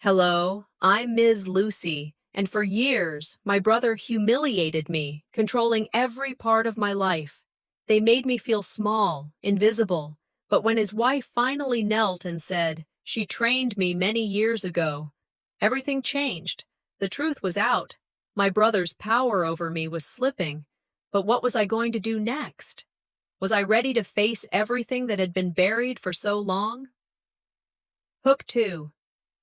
Hello, I'm Ms. Lucy, and for years, my brother humiliated me, controlling every part of my life. They made me feel small, invisible, but when his wife finally knelt and said, "She trained me many years ago," everything changed. The truth was out. My brother's power over me was slipping, but what was I going to do next? Was I ready to face everything that had been buried for so long? Hook 2.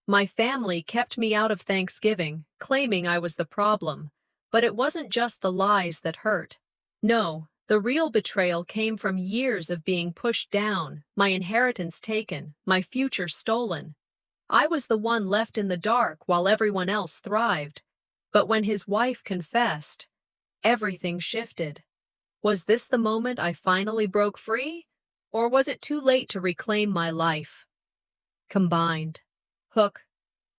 My family kept me out of Thanksgiving, claiming I was the problem. But it wasn't just the lies that hurt. No, the real betrayal came from years of being pushed down, my inheritance taken, my future stolen. I was the one left in the dark while everyone else thrived. But when his wife confessed, everything shifted. Was this the moment I finally broke free? Or was it too late to reclaim my life? Combined. Hook.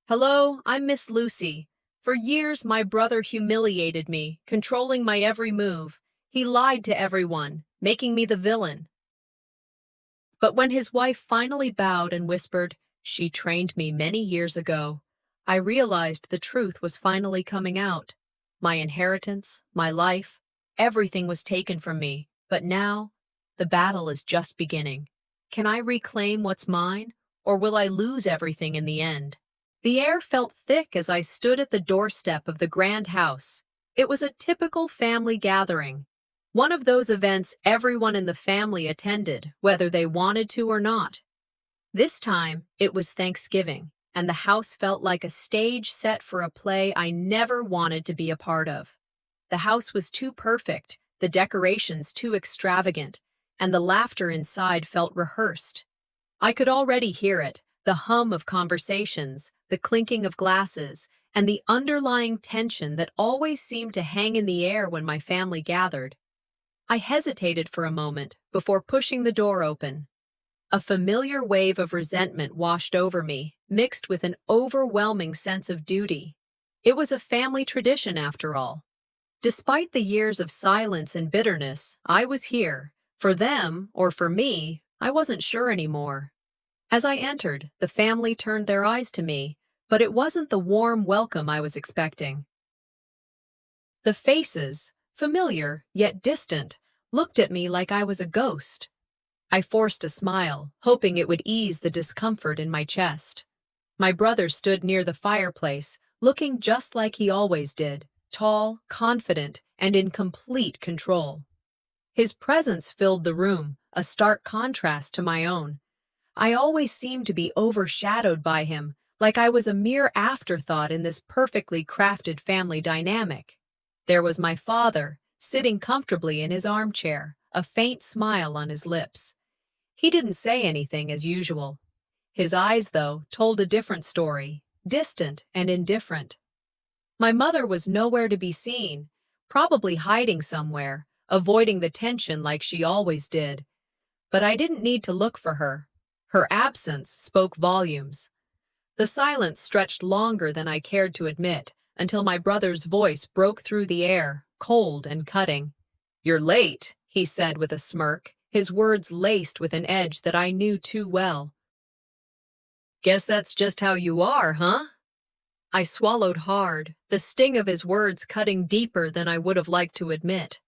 Hello, I'm Miss Lucy. For years, my brother humiliated me, controlling my every move. He lied to everyone, making me the villain. But when his wife finally bowed and whispered, "She trained me many years ago," I realized the truth was finally coming out. My inheritance, my life, everything was taken from me. But now, the battle is just beginning. Can I reclaim what's mine, or will I lose everything in the end? The air felt thick as I stood at the doorstep of the grand house. It was a typical family gathering. One of those events everyone in the family attended, whether they wanted to or not. This time, it was Thanksgiving, and the house felt like a stage set for a play I never wanted to be a part of. The house was too perfect, the decorations too extravagant, and the laughter inside felt rehearsed. I could already hear it, the hum of conversations, the clinking of glasses, and the underlying tension that always seemed to hang in the air when my family gathered. I hesitated for a moment before pushing the door open. A familiar wave of resentment washed over me, mixed with an overwhelming sense of duty. It was a family tradition, after all. Despite the years of silence and bitterness, I was here. For them, or for me, I wasn't sure anymore. As I entered, the family turned their eyes to me, but it wasn't the warm welcome I was expecting. The faces, familiar yet distant, looked at me like I was a ghost. I forced a smile, hoping it would ease the discomfort in my chest. My brother stood near the fireplace, looking just like he always did, tall, confident, and in complete control. His presence filled the room, a stark contrast to my own. I always seemed to be overshadowed by him, like I was a mere afterthought in this perfectly crafted family dynamic. There was my father, sitting comfortably in his armchair, a faint smile on his lips. He didn't say anything as usual. His eyes, though, told a different story, distant and indifferent. My mother was nowhere to be seen, probably hiding somewhere, avoiding the tension like she always did. But I didn't need to look for her. Her absence spoke volumes. The silence stretched longer than I cared to admit, until my brother's voice broke through the air, cold and cutting. "You're late," he said with a smirk, his words laced with an edge that I knew too well. "Guess that's just how you are, huh?" I swallowed hard, the sting of his words cutting deeper than I would have liked to admit.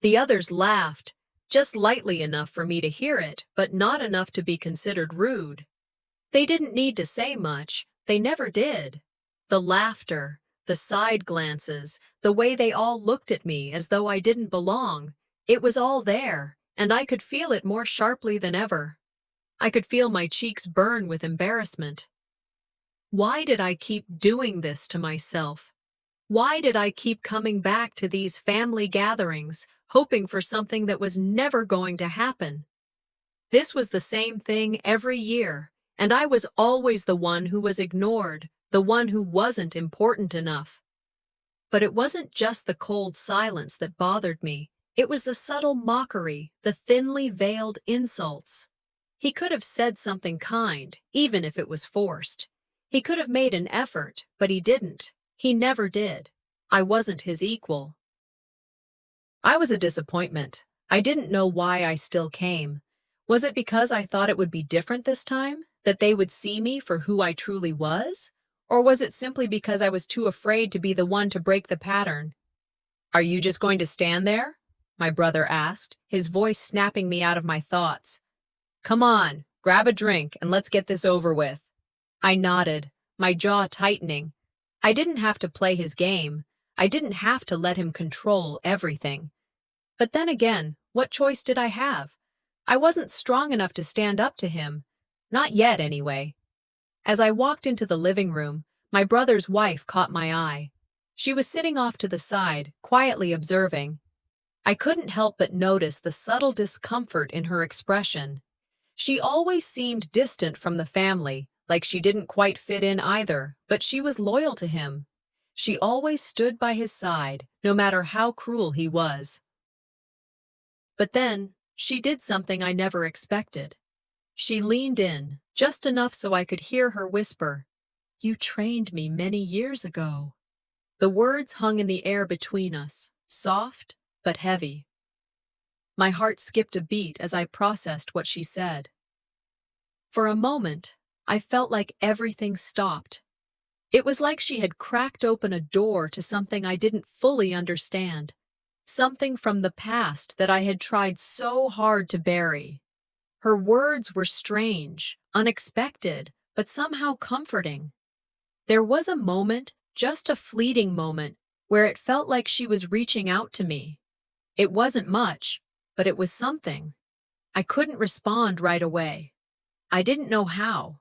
The others laughed, just lightly enough for me to hear it, but not enough to be considered rude. They didn't need to say much, they never did. The laughter, the side glances, the way they all looked at me as though I didn't belong, it was all there, and I could feel it more sharply than ever. I could feel my cheeks burn with embarrassment. Why did I keep doing this to myself? Why did I keep coming back to these family gatherings, hoping for something that was never going to happen? This was the same thing every year, and I was always the one who was ignored, the one who wasn't important enough. But it wasn't just the cold silence that bothered me. It was the subtle mockery, the thinly veiled insults. He could have said something kind, even if it was forced. He could have made an effort, but he didn't. He never did. I wasn't his equal. I was a disappointment. I didn't know why I still came. Was it because I thought it would be different this time? That they would see me for who I truly was? Or was it simply because I was too afraid to be the one to break the pattern? Are you just going to stand there? My brother asked, his voice snapping me out of my thoughts. Come on, grab a drink and let's get this over with. I nodded, my jaw tightening. I didn't have to play his game. I didn't have to let him control everything. But then again, what choice did I have? I wasn't strong enough to stand up to him. Not yet, anyway. As I walked into the living room, my brother's wife caught my eye. She was sitting off to the side, quietly observing. I couldn't help but notice the subtle discomfort in her expression. She always seemed distant from the family, like she didn't quite fit in either, but she was loyal to him. She always stood by his side, no matter how cruel he was. But then, she did something I never expected. She leaned in, just enough so I could hear her whisper, "You trained me many years ago." The words hung in the air between us, soft but heavy. My heart skipped a beat as I processed what she said. For a moment, I felt like everything stopped. It was like she had cracked open a door to something I didn't fully understand, something from the past that I had tried so hard to bury. Her words were strange, unexpected, but somehow comforting. There was a moment, just a fleeting moment, where it felt like she was reaching out to me. It wasn't much, but it was something. I couldn't respond right away. I didn't know how.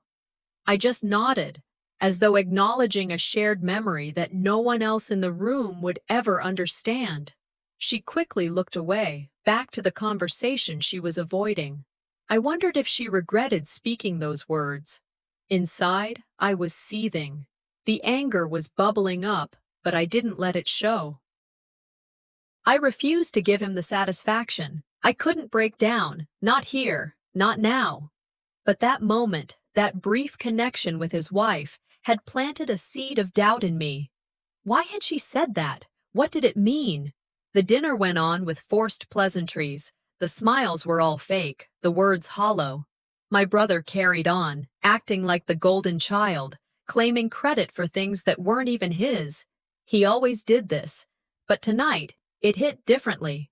I just nodded, as though acknowledging a shared memory that no one else in the room would ever understand. She quickly looked away, back to the conversation she was avoiding. I wondered if she regretted speaking those words. Inside, I was seething. The anger was bubbling up, but I didn't let it show. I refused to give him the satisfaction. I couldn't break down, not here, not now. But that moment, that brief connection with his wife, had planted a seed of doubt in me. Why had she said that? What did it mean? The dinner went on with forced pleasantries. The smiles were all fake, the words hollow. My brother carried on, acting like the golden child, claiming credit for things that weren't even his. He always did this. But tonight, it hit differently.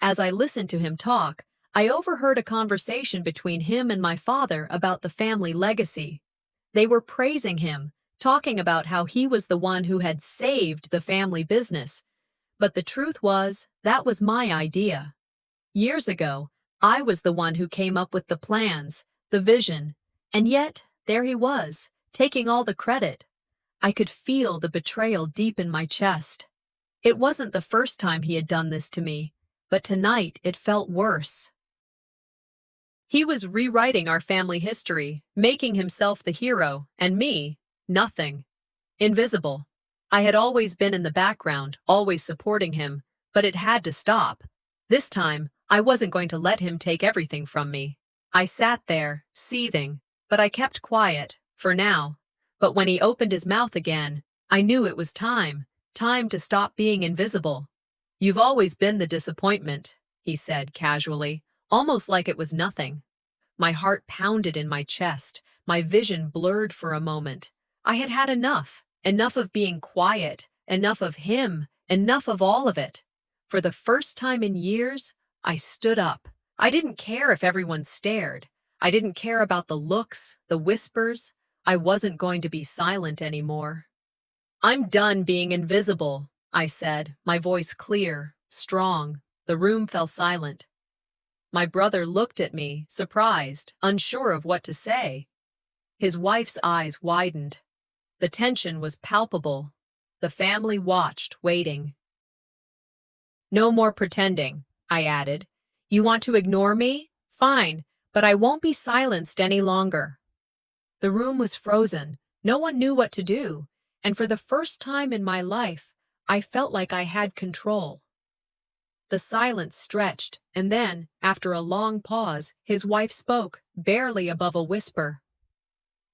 As I listened to him talk, I overheard a conversation between him and my father about the family legacy. They were praising him, talking about how he was the one who had saved the family business. But the truth was, that was my idea. Years ago, I was the one who came up with the plans, the vision, and yet, there he was, taking all the credit. I could feel the betrayal deep in my chest. It wasn't the first time he had done this to me, but tonight it felt worse. He was rewriting our family history, making himself the hero, and me, nothing. Invisible. I had always been in the background, always supporting him, but it had to stop. This time, I wasn't going to let him take everything from me. I sat there, seething, but I kept quiet, for now. But when he opened his mouth again, I knew it was time to stop being invisible. "You've always been the disappointment," he said casually, almost like it was nothing. My heart pounded in my chest, my vision blurred for a moment. I had had enough of being quiet, enough of him, enough of all of it. For the first time in years, I stood up. I didn't care if everyone stared. I didn't care about the looks, the whispers. I wasn't going to be silent anymore. "I'm done being invisible," I said, my voice clear, strong. The room fell silent. My brother looked at me, surprised, unsure of what to say. His wife's eyes widened. The tension was palpable. The family watched, waiting. "No more pretending," I added. "You want to ignore me? Fine, but I won't be silenced any longer." The room was frozen. No one knew what to do, and for the first time in my life, I felt like I had control. The silence stretched, and then, after a long pause, his wife spoke, barely above a whisper.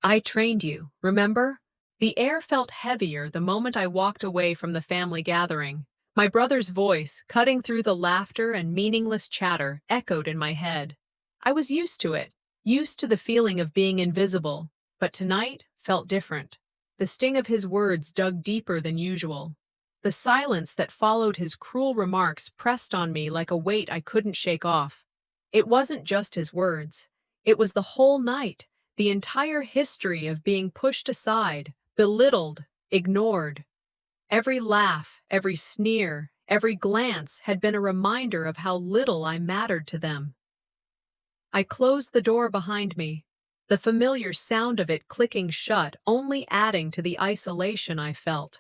"I trained you, remember?" The air felt heavier the moment I walked away from the family gathering. My brother's voice, cutting through the laughter and meaningless chatter, echoed in my head. I was used to it, used to the feeling of being invisible, but tonight felt different. The sting of his words dug deeper than usual. The silence that followed his cruel remarks pressed on me like a weight I couldn't shake off. It wasn't just his words. It was the whole night, the entire history of being pushed aside, belittled, ignored. Every laugh, every sneer, every glance had been a reminder of how little I mattered to them. I closed the door behind me, the familiar sound of it clicking shut only adding to the isolation I felt.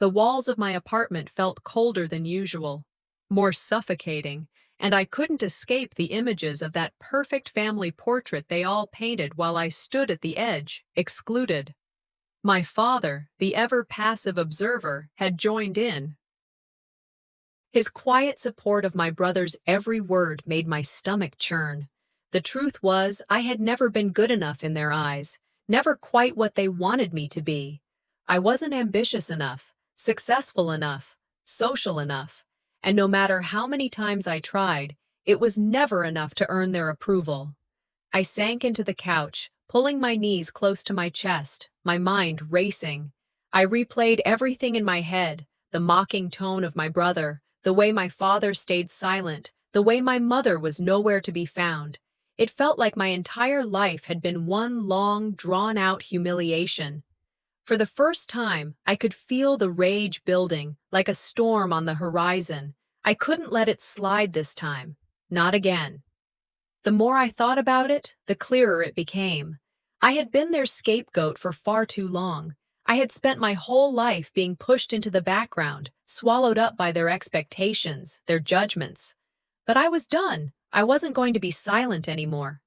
The walls of my apartment felt colder than usual, more suffocating, and I couldn't escape the images of that perfect family portrait they all painted while I stood at the edge, excluded. My father, the ever-passive observer, had joined in. His quiet support of my brother's every word made my stomach churn. The truth was, I had never been good enough in their eyes, never quite what they wanted me to be. I wasn't ambitious enough, successful enough, social enough, and no matter how many times I tried, it was never enough to earn their approval. I sank into the couch, pulling my knees close to my chest, my mind racing. I replayed everything in my head, the mocking tone of my brother, the way my father stayed silent, the way my mother was nowhere to be found. It felt like my entire life had been one long, drawn-out humiliation. For the first time, I could feel the rage building, like a storm on the horizon. I couldn't let it slide this time. Not again. The more I thought about it, the clearer it became. I had been their scapegoat for far too long. I had spent my whole life being pushed into the background, swallowed up by their expectations, their judgments. But I was done. I wasn't going to be silent anymore.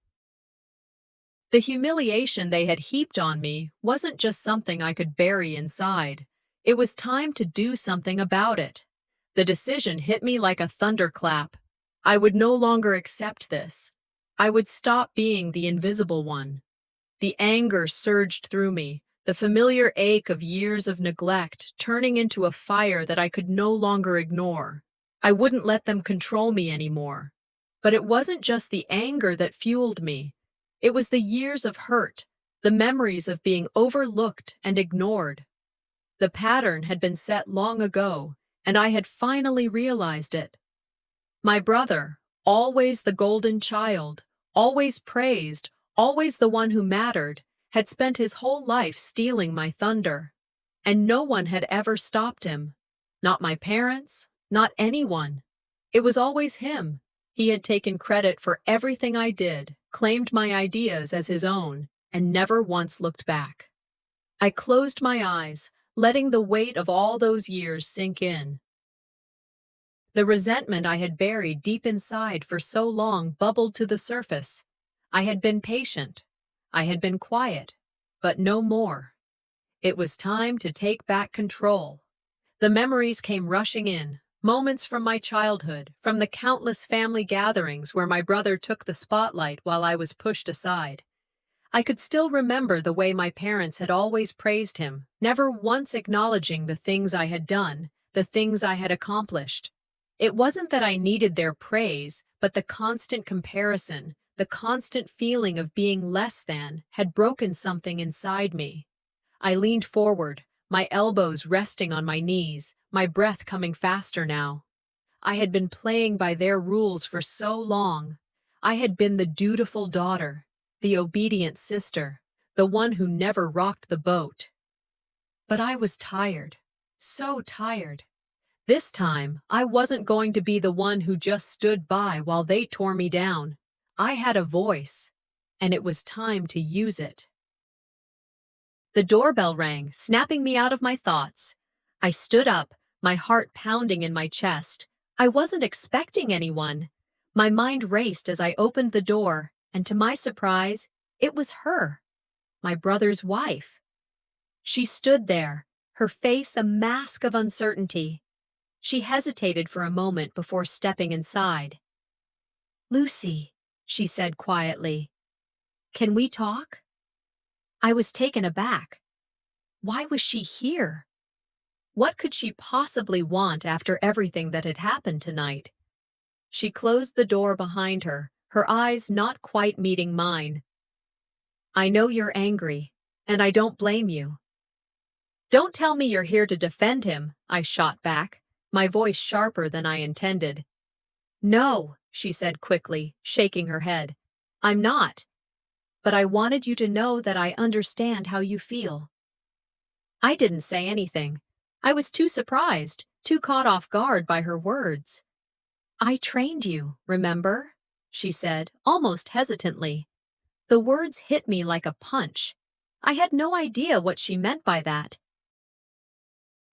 The humiliation they had heaped on me wasn't just something I could bury inside. It was time to do something about it. The decision hit me like a thunderclap. I would no longer accept this. I would stop being the invisible one. The anger surged through me, the familiar ache of years of neglect turning into a fire that I could no longer ignore. I wouldn't let them control me anymore. But it wasn't just the anger that fueled me. It was the years of hurt, the memories of being overlooked and ignored. The pattern had been set long ago, and I had finally realized it. My brother, always the golden child, always praised, always the one who mattered, had spent his whole life stealing my thunder. And no one had ever stopped him. Not my parents, not anyone. It was always him. He had taken credit for everything I did, claimed my ideas as his own, and never once looked back. I closed my eyes, letting the weight of all those years sink in. The resentment I had buried deep inside for so long bubbled to the surface. I had been patient. I had been quiet, but no more. It was time to take back control. The memories came rushing in, moments from my childhood, from the countless family gatherings where my brother took the spotlight while I was pushed aside. I could still remember the way my parents had always praised him, never once acknowledging the things I had done, the things I had accomplished. It wasn't that I needed their praise, but the constant comparison, the constant feeling of being less than, had broken something inside me. I leaned forward, my elbows resting on my knees, my breath coming faster now. I had been playing by their rules for so long. I had been the dutiful daughter, the obedient sister, the one who never rocked the boat. But I was tired, so tired. This time, I wasn't going to be the one who just stood by while they tore me down. I had a voice, and it was time to use it. The doorbell rang, snapping me out of my thoughts. I stood up, my heart pounding in my chest. I wasn't expecting anyone. My mind raced as I opened the door, and to my surprise, it was her, my brother's wife. She stood there, her face a mask of uncertainty. She hesitated for a moment before stepping inside. "Lucy," she said quietly, "can we talk?" I was taken aback. Why was she here? What could she possibly want after everything that had happened tonight? She closed the door behind her, her eyes not quite meeting mine. "I know you're angry, and I don't blame you. Don't tell me you're here to defend him, I shot back, my voice sharper than I intended. No, she said quickly, shaking her head. I'm not. But I wanted you to know that I understand how you feel. I didn't say anything. I was too surprised, too caught off guard by her words. I trained you, remember? She said, almost hesitantly. The words hit me like a punch. I had no idea what she meant by that.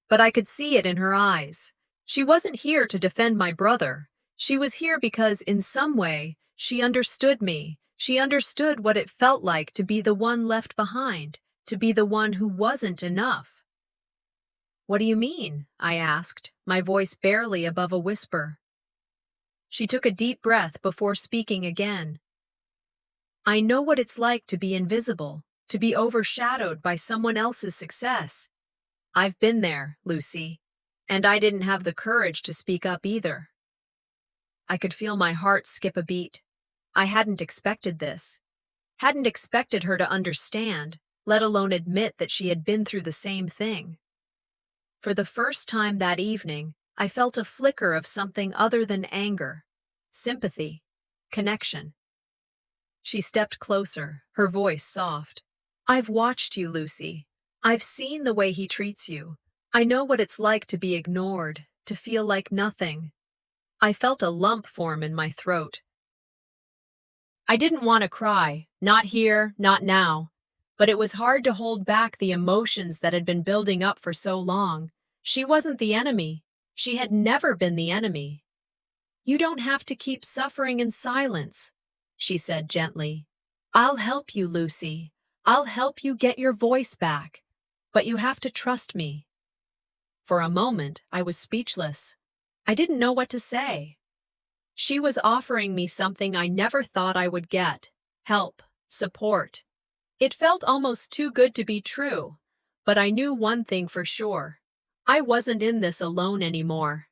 But I could see it in her eyes. She wasn't here to defend my brother. She was here because, in some way, she understood me. She understood what it felt like to be the one left behind, to be the one who wasn't enough. What do you mean? I asked, my voice barely above a whisper. She took a deep breath before speaking again. I know what it's like to be invisible, to be overshadowed by someone else's success. I've been there, Lucy, and I didn't have the courage to speak up either. I could feel my heart skip a beat. I hadn't expected this. Hadn't expected her to understand, let alone admit that she had been through the same thing. For the first time that evening, I felt a flicker of something other than anger, sympathy, connection. She stepped closer, her voice soft. I've watched you, Lucy. I've seen the way he treats you. I know what it's like to be ignored, to feel like nothing. I felt a lump form in my throat. I didn't want to cry, not here, not now. But it was hard to hold back the emotions that had been building up for so long. She wasn't the enemy. She had never been the enemy. You don't have to keep suffering in silence, she said gently. I'll help you, Lucy. I'll help you get your voice back. But you have to trust me. For a moment, I was speechless. I didn't know what to say. She was offering me something I never thought I would get. Help, support. It felt almost too good to be true, but I knew one thing for sure. I wasn't in this alone anymore.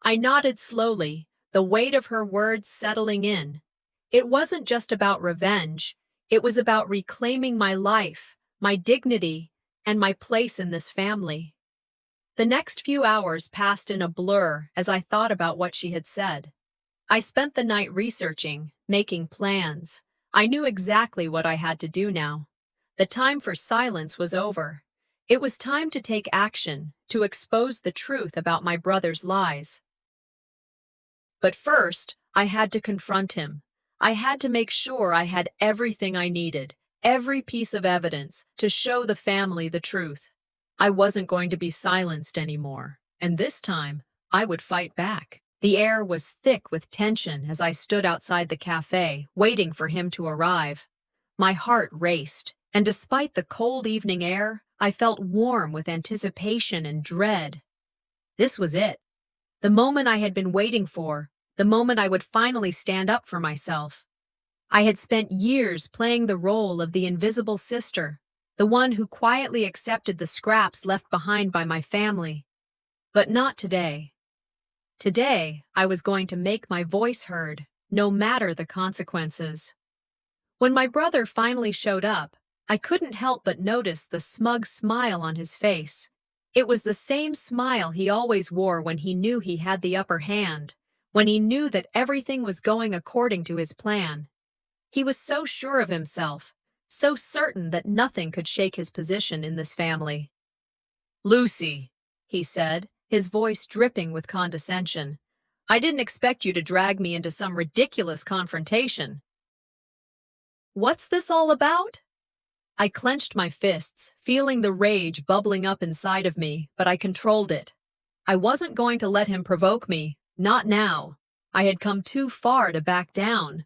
I nodded slowly, the weight of her words settling in. It wasn't just about revenge. It was about reclaiming my life, my dignity, and my place in this family. The next few hours passed in a blur as I thought about what she had said. I spent the night researching, making plans. I knew exactly what I had to do now. The time for silence was over. It was time to take action, to expose the truth about my brother's lies. But first, I had to confront him. I had to make sure I had everything I needed, every piece of evidence, to show the family the truth. I wasn't going to be silenced anymore, and this time, I would fight back. The air was thick with tension as I stood outside the cafe, waiting for him to arrive. My heart raced, and despite the cold evening air, I felt warm with anticipation and dread. This was it. The moment I had been waiting for, the moment I would finally stand up for myself. I had spent years playing the role of the invisible sister, the one who quietly accepted the scraps left behind by my family. But not today. Today, I was going to make my voice heard, no matter the consequences. When my brother finally showed up, I couldn't help but notice the smug smile on his face. It was the same smile he always wore when he knew he had the upper hand, when he knew that everything was going according to his plan. He was so sure of himself, so certain that nothing could shake his position in this family. Lucy, he said, his voice dripping with condescension. I didn't expect you to drag me into some ridiculous confrontation. What's this all about? I clenched my fists, feeling the rage bubbling up inside of me, but I controlled it. I wasn't going to let him provoke me, not now. I had come too far to back down.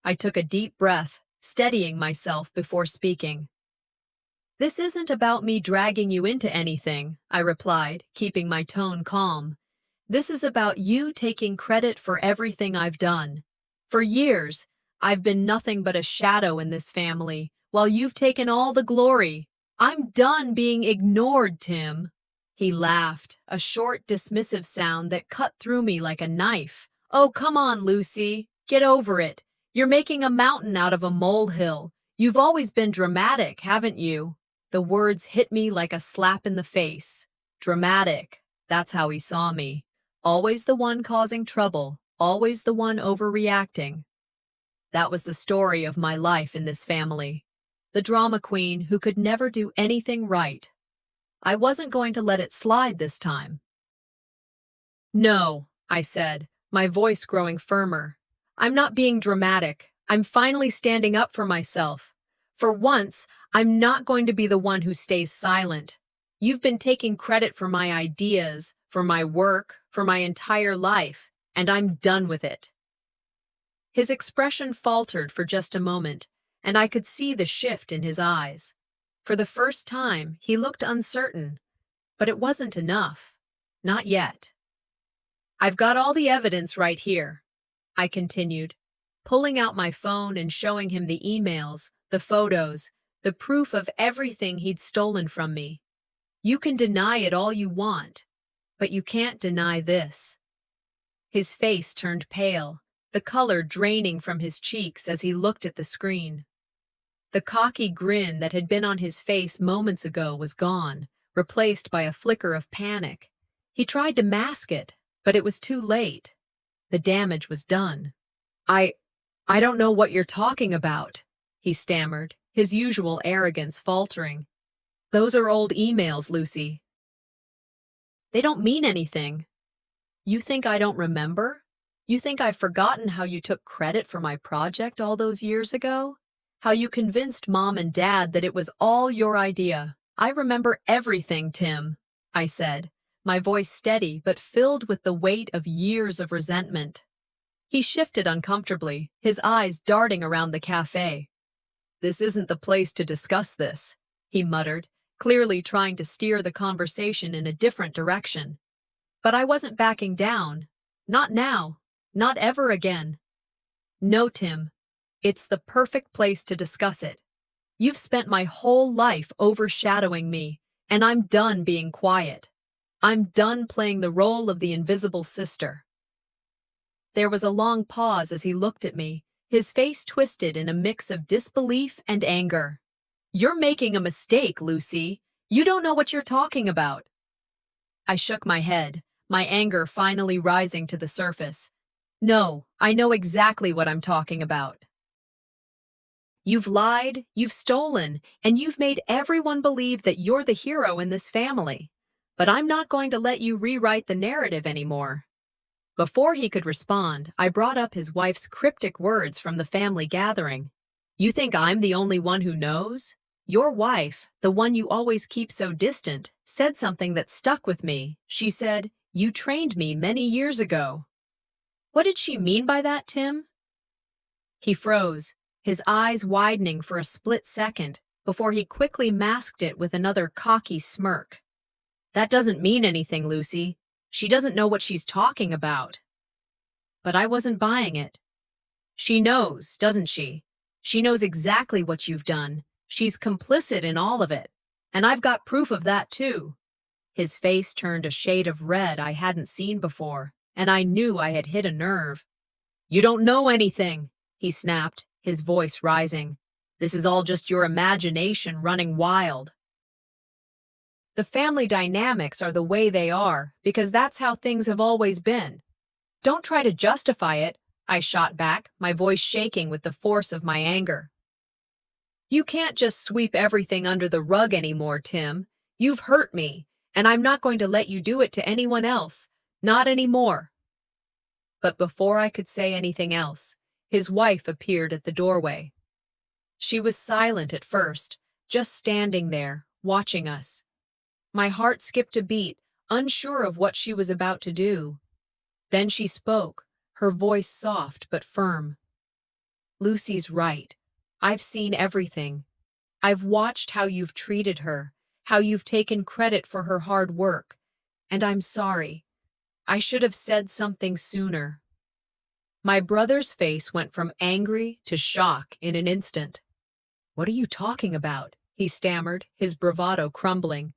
I took a deep breath, steadying myself before speaking. This isn't about me dragging you into anything, I replied, keeping my tone calm. This is about you taking credit for everything I've done. For years, I've been nothing but a shadow in this family, while you've taken all the glory. I'm done being ignored, Tim. He laughed, a short, dismissive sound that cut through me like a knife. Oh, come on, Lucy. Get over it. You're making a mountain out of a molehill. You've always been dramatic, haven't you? The words hit me like a slap in the face. Dramatic. That's how he saw me. Always the one causing trouble, always the one overreacting. That was the story of my life in this family. The drama queen who could never do anything right. I wasn't going to let it slide this time. No, I said, my voice growing firmer. I'm not being dramatic. I'm finally standing up for myself. For once, I'm not going to be the one who stays silent. You've been taking credit for my ideas, for my work, for my entire life, and I'm done with it. His expression faltered for just a moment, and I could see the shift in his eyes. For the first time, he looked uncertain, but it wasn't enough. Not yet. I've got all the evidence right here, I continued, pulling out my phone and showing him the emails, the photos, the proof of everything he'd stolen from me. You can deny it all you want, but you can't deny this. His face turned pale, the color draining from his cheeks as he looked at the screen. The cocky grin that had been on his face moments ago was gone, replaced by a flicker of panic. He tried to mask it, but it was too late. The damage was done. I don't know what you're talking about, he stammered, his usual arrogance faltering. Those are old emails, Lucy. They don't mean anything. You think I don't remember? You think I've forgotten how you took credit for my project all those years ago? How you convinced Mom and Dad that it was all your idea? I remember everything, Tim, I said, my voice steady but filled with the weight of years of resentment. He shifted uncomfortably, his eyes darting around the cafe. This isn't the place to discuss this, he muttered, clearly trying to steer the conversation in a different direction. But I wasn't backing down. Not now. Not ever again. No, Tim. It's the perfect place to discuss it. You've spent my whole life overshadowing me, and I'm done being quiet. I'm done playing the role of the invisible sister. There was a long pause as he looked at me, his face twisted in a mix of disbelief and anger. You're making a mistake, Lucy. You don't know what you're talking about. I shook my head, my anger finally rising to the surface. No, I know exactly what I'm talking about. You've lied, you've stolen, and you've made everyone believe that you're the hero in this family. But I'm not going to let you rewrite the narrative anymore. Before he could respond, I brought up his wife's cryptic words from the family gathering. You think I'm the only one who knows? Your wife, the one you always keep so distant, said something that stuck with me. She said, "You trained me many years ago." What did she mean by that, Tim? He froze, his eyes widening for a split second, before he quickly masked it with another cocky smirk. That doesn't mean anything, Lucy. She doesn't know what she's talking about. But I wasn't buying it. She knows, doesn't she? She knows exactly what you've done. She's complicit in all of it. And I've got proof of that, too. His face turned a shade of red I hadn't seen before, and I knew I had hit a nerve. You don't know anything, he snapped, his voice rising. This is all just your imagination running wild. The family dynamics are the way they are, because that's how things have always been. Don't try to justify it, I shot back, my voice shaking with the force of my anger. You can't just sweep everything under the rug anymore, Tim. You've hurt me, and I'm not going to let you do it to anyone else. Not anymore. But before I could say anything else, his wife appeared at the doorway. She was silent at first, just standing there, watching us. My heart skipped a beat, unsure of what she was about to do. Then she spoke, her voice soft but firm. Lucy's right. I've seen everything. I've watched how you've treated her, how you've taken credit for her hard work, and I'm sorry. I should have said something sooner. My brother's face went from angry to shock in an instant. What are you talking about? He stammered, his bravado crumbling.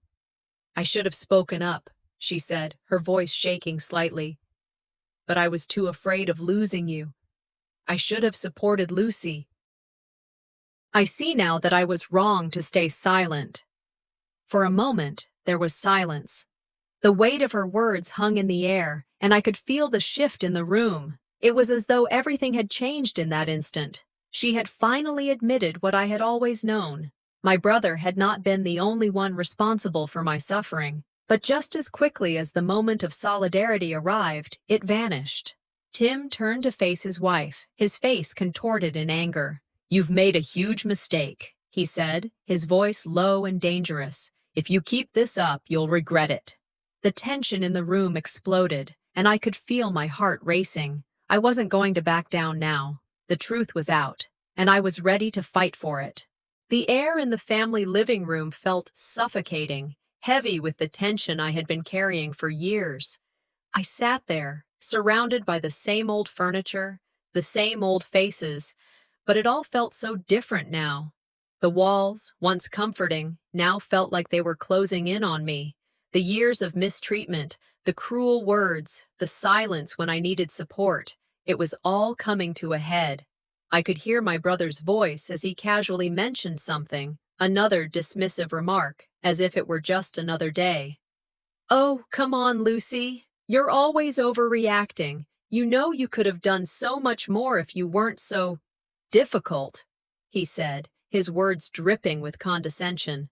I should have spoken up, she said, her voice shaking slightly. But I was too afraid of losing you. I should have supported Lucy. I see now that I was wrong to stay silent. For a moment, there was silence. The weight of her words hung in the air, and I could feel the shift in the room. It was as though everything had changed in that instant. She had finally admitted what I had always known. My brother had not been the only one responsible for my suffering, but just as quickly as the moment of solidarity arrived, it vanished. Tim turned to face his wife, his face contorted in anger. "You've made a huge mistake," he said, his voice low and dangerous. "If you keep this up, you'll regret it." The tension in the room exploded, and I could feel my heart racing. I wasn't going to back down now. The truth was out, and I was ready to fight for it. The air in the family living room felt suffocating, heavy with the tension I had been carrying for years. I sat there, surrounded by the same old furniture, the same old faces, but it all felt so different now. The walls, once comforting, now felt like they were closing in on me. The years of mistreatment, the cruel words, the silence when I needed support, it was all coming to a head. I could hear my brother's voice as he casually mentioned something, another dismissive remark, as if it were just another day. "Oh, come on, Lucy. You're always overreacting. You know you could have done so much more if you weren't so difficult," he said, his words dripping with condescension.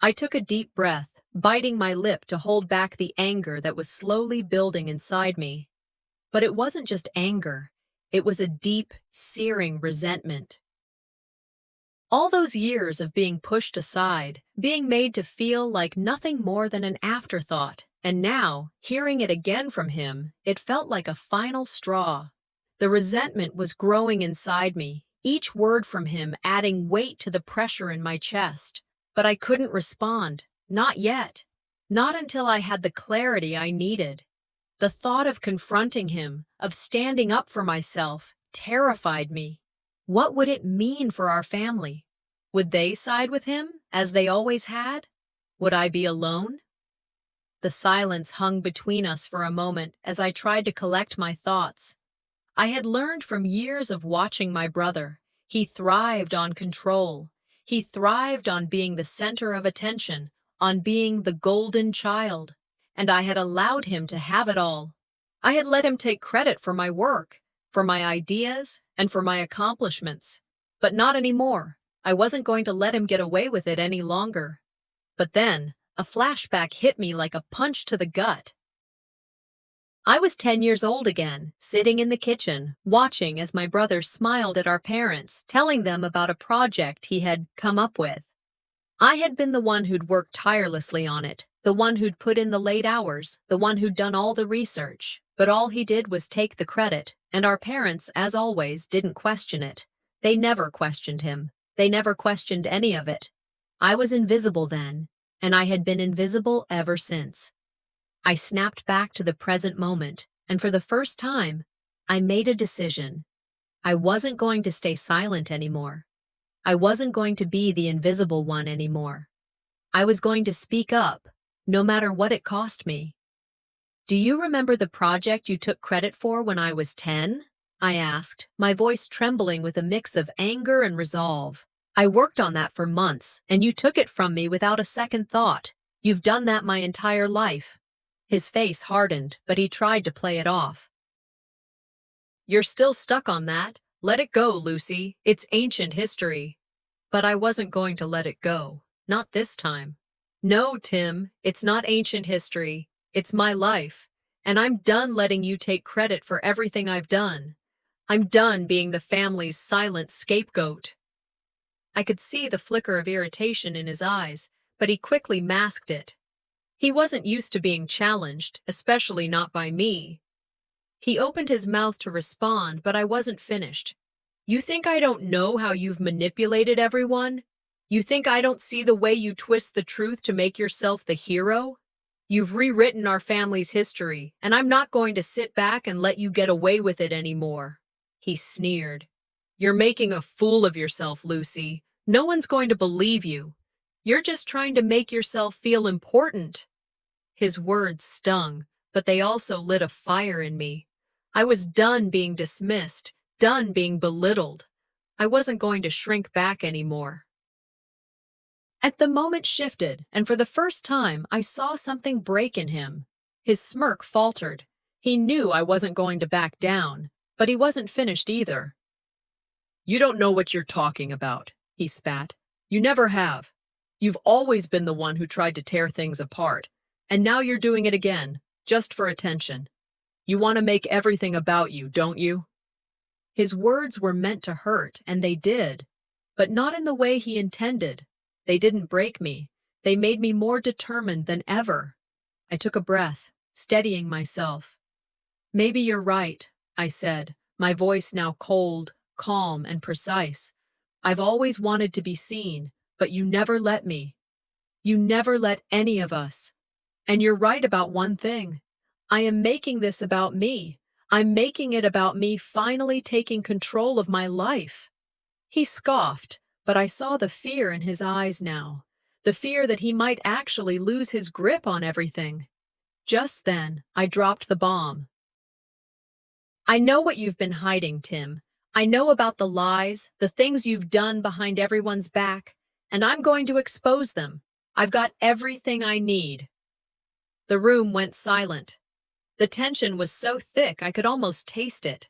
I took a deep breath, biting my lip to hold back the anger that was slowly building inside me. But it wasn't just anger. It was a deep, searing resentment. All those years of being pushed aside, being made to feel like nothing more than an afterthought, and now, hearing it again from him, it felt like a final straw. The resentment was growing inside me, each word from him adding weight to the pressure in my chest. But I couldn't respond, not yet. Not until I had the clarity I needed. The thought of confronting him, of standing up for myself, terrified me. What would it mean for our family? Would they side with him, as they always had? Would I be alone? The silence hung between us for a moment as I tried to collect my thoughts. I had learned from years of watching my brother. He thrived on control. He thrived on being the center of attention, on being the golden child. And I had allowed him to have it all. I had let him take credit for my work, for my ideas, and for my accomplishments. But not anymore. I wasn't going to let him get away with it any longer. But then, a flashback hit me like a punch to the gut. I was 10 years old again, sitting in the kitchen, watching as my brother smiled at our parents, telling them about a project he had come up with. I had been the one who'd worked tirelessly on it, the one who'd put in the late hours, the one who'd done all the research. But all he did was take the credit, and our parents, as always, didn't question it. They never questioned him. They never questioned any of it. I was invisible then, and I had been invisible ever since. I snapped back to the present moment, and for the first time, I made a decision. I wasn't going to stay silent anymore. I wasn't going to be the invisible one anymore. I was going to speak up, no matter what it cost me. "Do you remember the project you took credit for when I was 10? I asked, my voice trembling with a mix of anger and resolve. "I worked on that for months, and you took it from me without a second thought. You've done that my entire life." His face hardened, but he tried to play it off. "You're still stuck on that. Let it go, Lucy. It's ancient history." But I wasn't going to let it go. Not this time. "No, Tim, it's not ancient history. It's my life. And I'm done letting you take credit for everything I've done. I'm done being the family's silent scapegoat." I could see the flicker of irritation in his eyes, but he quickly masked it. He wasn't used to being challenged, especially not by me. He opened his mouth to respond, but I wasn't finished. "You think I don't know how you've manipulated everyone? You think I don't see the way you twist the truth to make yourself the hero? You've rewritten our family's history, and I'm not going to sit back and let you get away with it anymore." He sneered. "You're making a fool of yourself, Lucy. No one's going to believe you. You're just trying to make yourself feel important." His words stung, but they also lit a fire in me. I was done being dismissed, done being belittled. I wasn't going to shrink back anymore. At the moment shifted, and for the first time I saw something break in him. His smirk faltered. He knew I wasn't going to back down, but he wasn't finished either. "You don't know what you're talking about," he spat. "You never have. You've always been the one who tried to tear things apart, and now you're doing it again, just for attention. You want to make everything about you, don't you?" His words were meant to hurt, and they did, but not in the way he intended. They didn't break me. They made me more determined than ever. I took a breath, steadying myself. "Maybe you're right," I said, my voice now cold, calm, and precise. "I've always wanted to be seen, but you never let me. You never let any of us. And you're right about one thing. I am making this about me. I'm making it about me finally taking control of my life." He scoffed, but I saw the fear in his eyes now, the fear that he might actually lose his grip on everything. Just then, I dropped the bomb. "I know what you've been hiding, Tim. I know about the lies, the things you've done behind everyone's back, and I'm going to expose them. I've got everything I need." The room went silent. The tension was so thick I could almost taste it.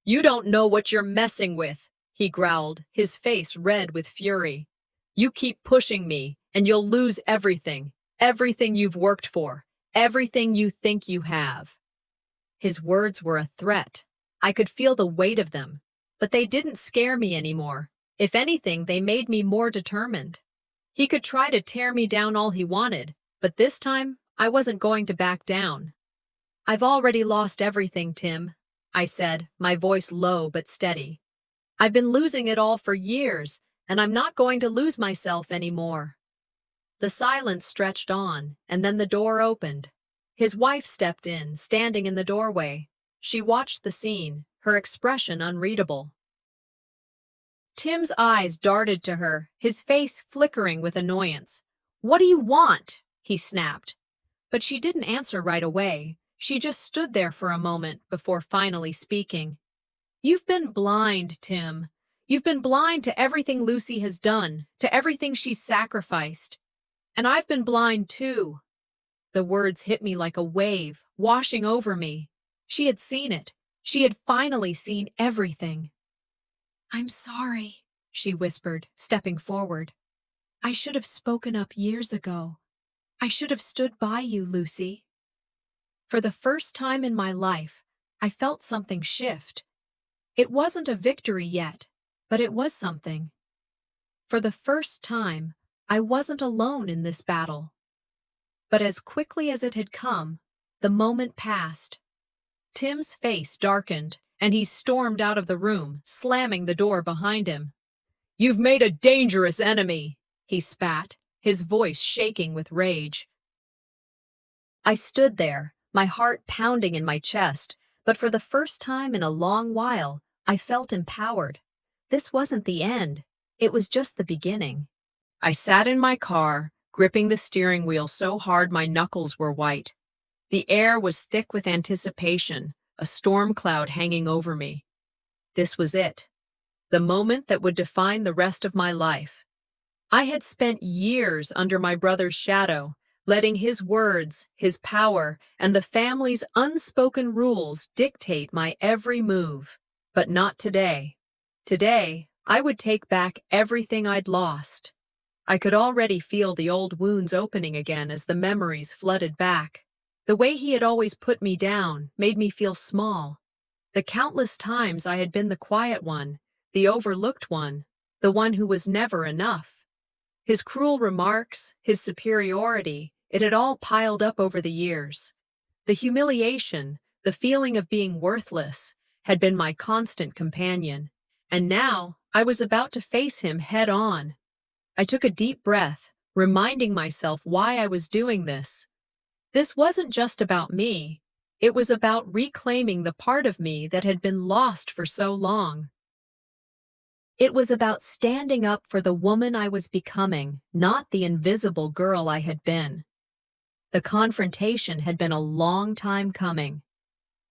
"You don't know what you're messing with," he growled, his face red with fury. "You keep pushing me, and you'll lose everything. Everything you've worked for. Everything you think you have." His words were a threat. I could feel the weight of them, but they didn't scare me anymore. If anything, they made me more determined. He could try to tear me down all he wanted, but this time, I wasn't going to back down. "I've already lost everything, Tim," I said, my voice low but steady. "I've been losing it all for years, and I'm not going to lose myself anymore." The silence stretched on, and then the door opened. His wife stepped in, standing in the doorway. She watched the scene, her expression unreadable. Tim's eyes darted to her, his face flickering with annoyance. "What do you want?" he snapped. But she didn't answer right away. She just stood there for a moment before finally speaking. "You've been blind, Tim. You've been blind to everything Lucy has done, to everything she's sacrificed. And I've been blind too." The words hit me like a wave, washing over me. She had seen it. She had finally seen everything. "I'm sorry," she whispered, stepping forward. "I should have spoken up years ago. I should have stood by you, Lucy." For the first time in my life, I felt something shift. It wasn't a victory yet, but it was something. For the first time, I wasn't alone in this battle. But as quickly as it had come, the moment passed. Tim's face darkened, and he stormed out of the room, slamming the door behind him. "You've made a dangerous enemy," he spat, his voice shaking with rage. I stood there, my heart pounding in my chest, but for the first time in a long while, I felt empowered. This wasn't the end. It was just the beginning. I sat in my car, gripping the steering wheel so hard my knuckles were white. The air was thick with anticipation, a storm cloud hanging over me. This was it. The moment that would define the rest of my life. I had spent years under my brother's shadow, letting his words, his power, and the family's unspoken rules dictate my every move. But not today. Today, I would take back everything I'd lost. I could already feel the old wounds opening again as the memories flooded back. The way he had always put me down made me feel small. The countless times I had been the quiet one, the overlooked one, the one who was never enough. His cruel remarks, his superiority, it had all piled up over the years. The humiliation, the feeling of being worthless, had been my constant companion. And now, I was about to face him head on. I took a deep breath, reminding myself why I was doing this. This wasn't just about me. It was about reclaiming the part of me that had been lost for so long. It was about standing up for the woman I was becoming, not the invisible girl I had been. The confrontation had been a long time coming.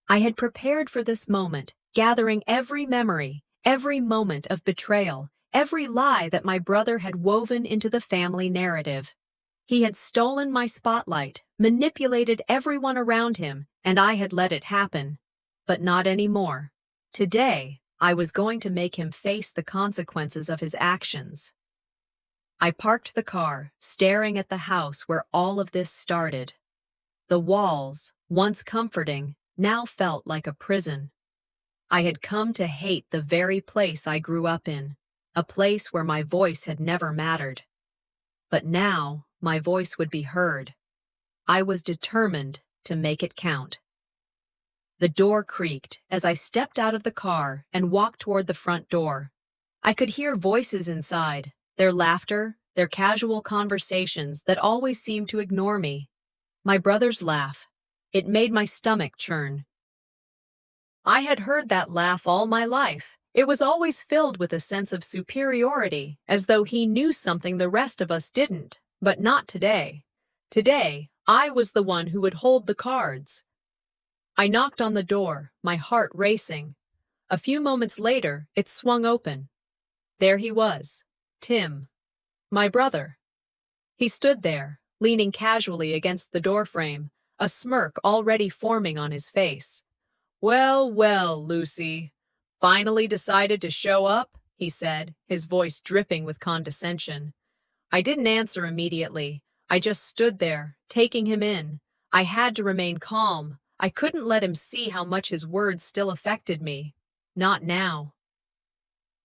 I had prepared for this moment, gathering every memory, every moment of betrayal, every lie that my brother had woven into the family narrative. He had stolen my spotlight, manipulated everyone around him, and I had let it happen. But not anymore. Today, I was going to make him face the consequences of his actions. I parked the car, staring at the house where all of this started. The walls, once comforting, now felt like a prison. I had come to hate the very place I grew up in, a place where my voice had never mattered. But now, my voice would be heard. I was determined to make it count. The door creaked as I stepped out of the car and walked toward the front door. I could hear voices inside, their laughter, their casual conversations that always seemed to ignore me. My brother's laugh. It made my stomach churn. I had heard that laugh all my life. It was always filled with a sense of superiority, as though he knew something the rest of us didn't. But not today. Today, I was the one who would hold the cards. I knocked on the door, my heart racing. A few moments later, it swung open. There he was, Tim, my brother. He stood there, leaning casually against the doorframe, a smirk already forming on his face. "Well, well, Lucy. Finally decided to show up?" he said, his voice dripping with condescension. I didn't answer immediately. I just stood there, taking him in. I had to remain calm. I couldn't let him see how much his words still affected me. Not now.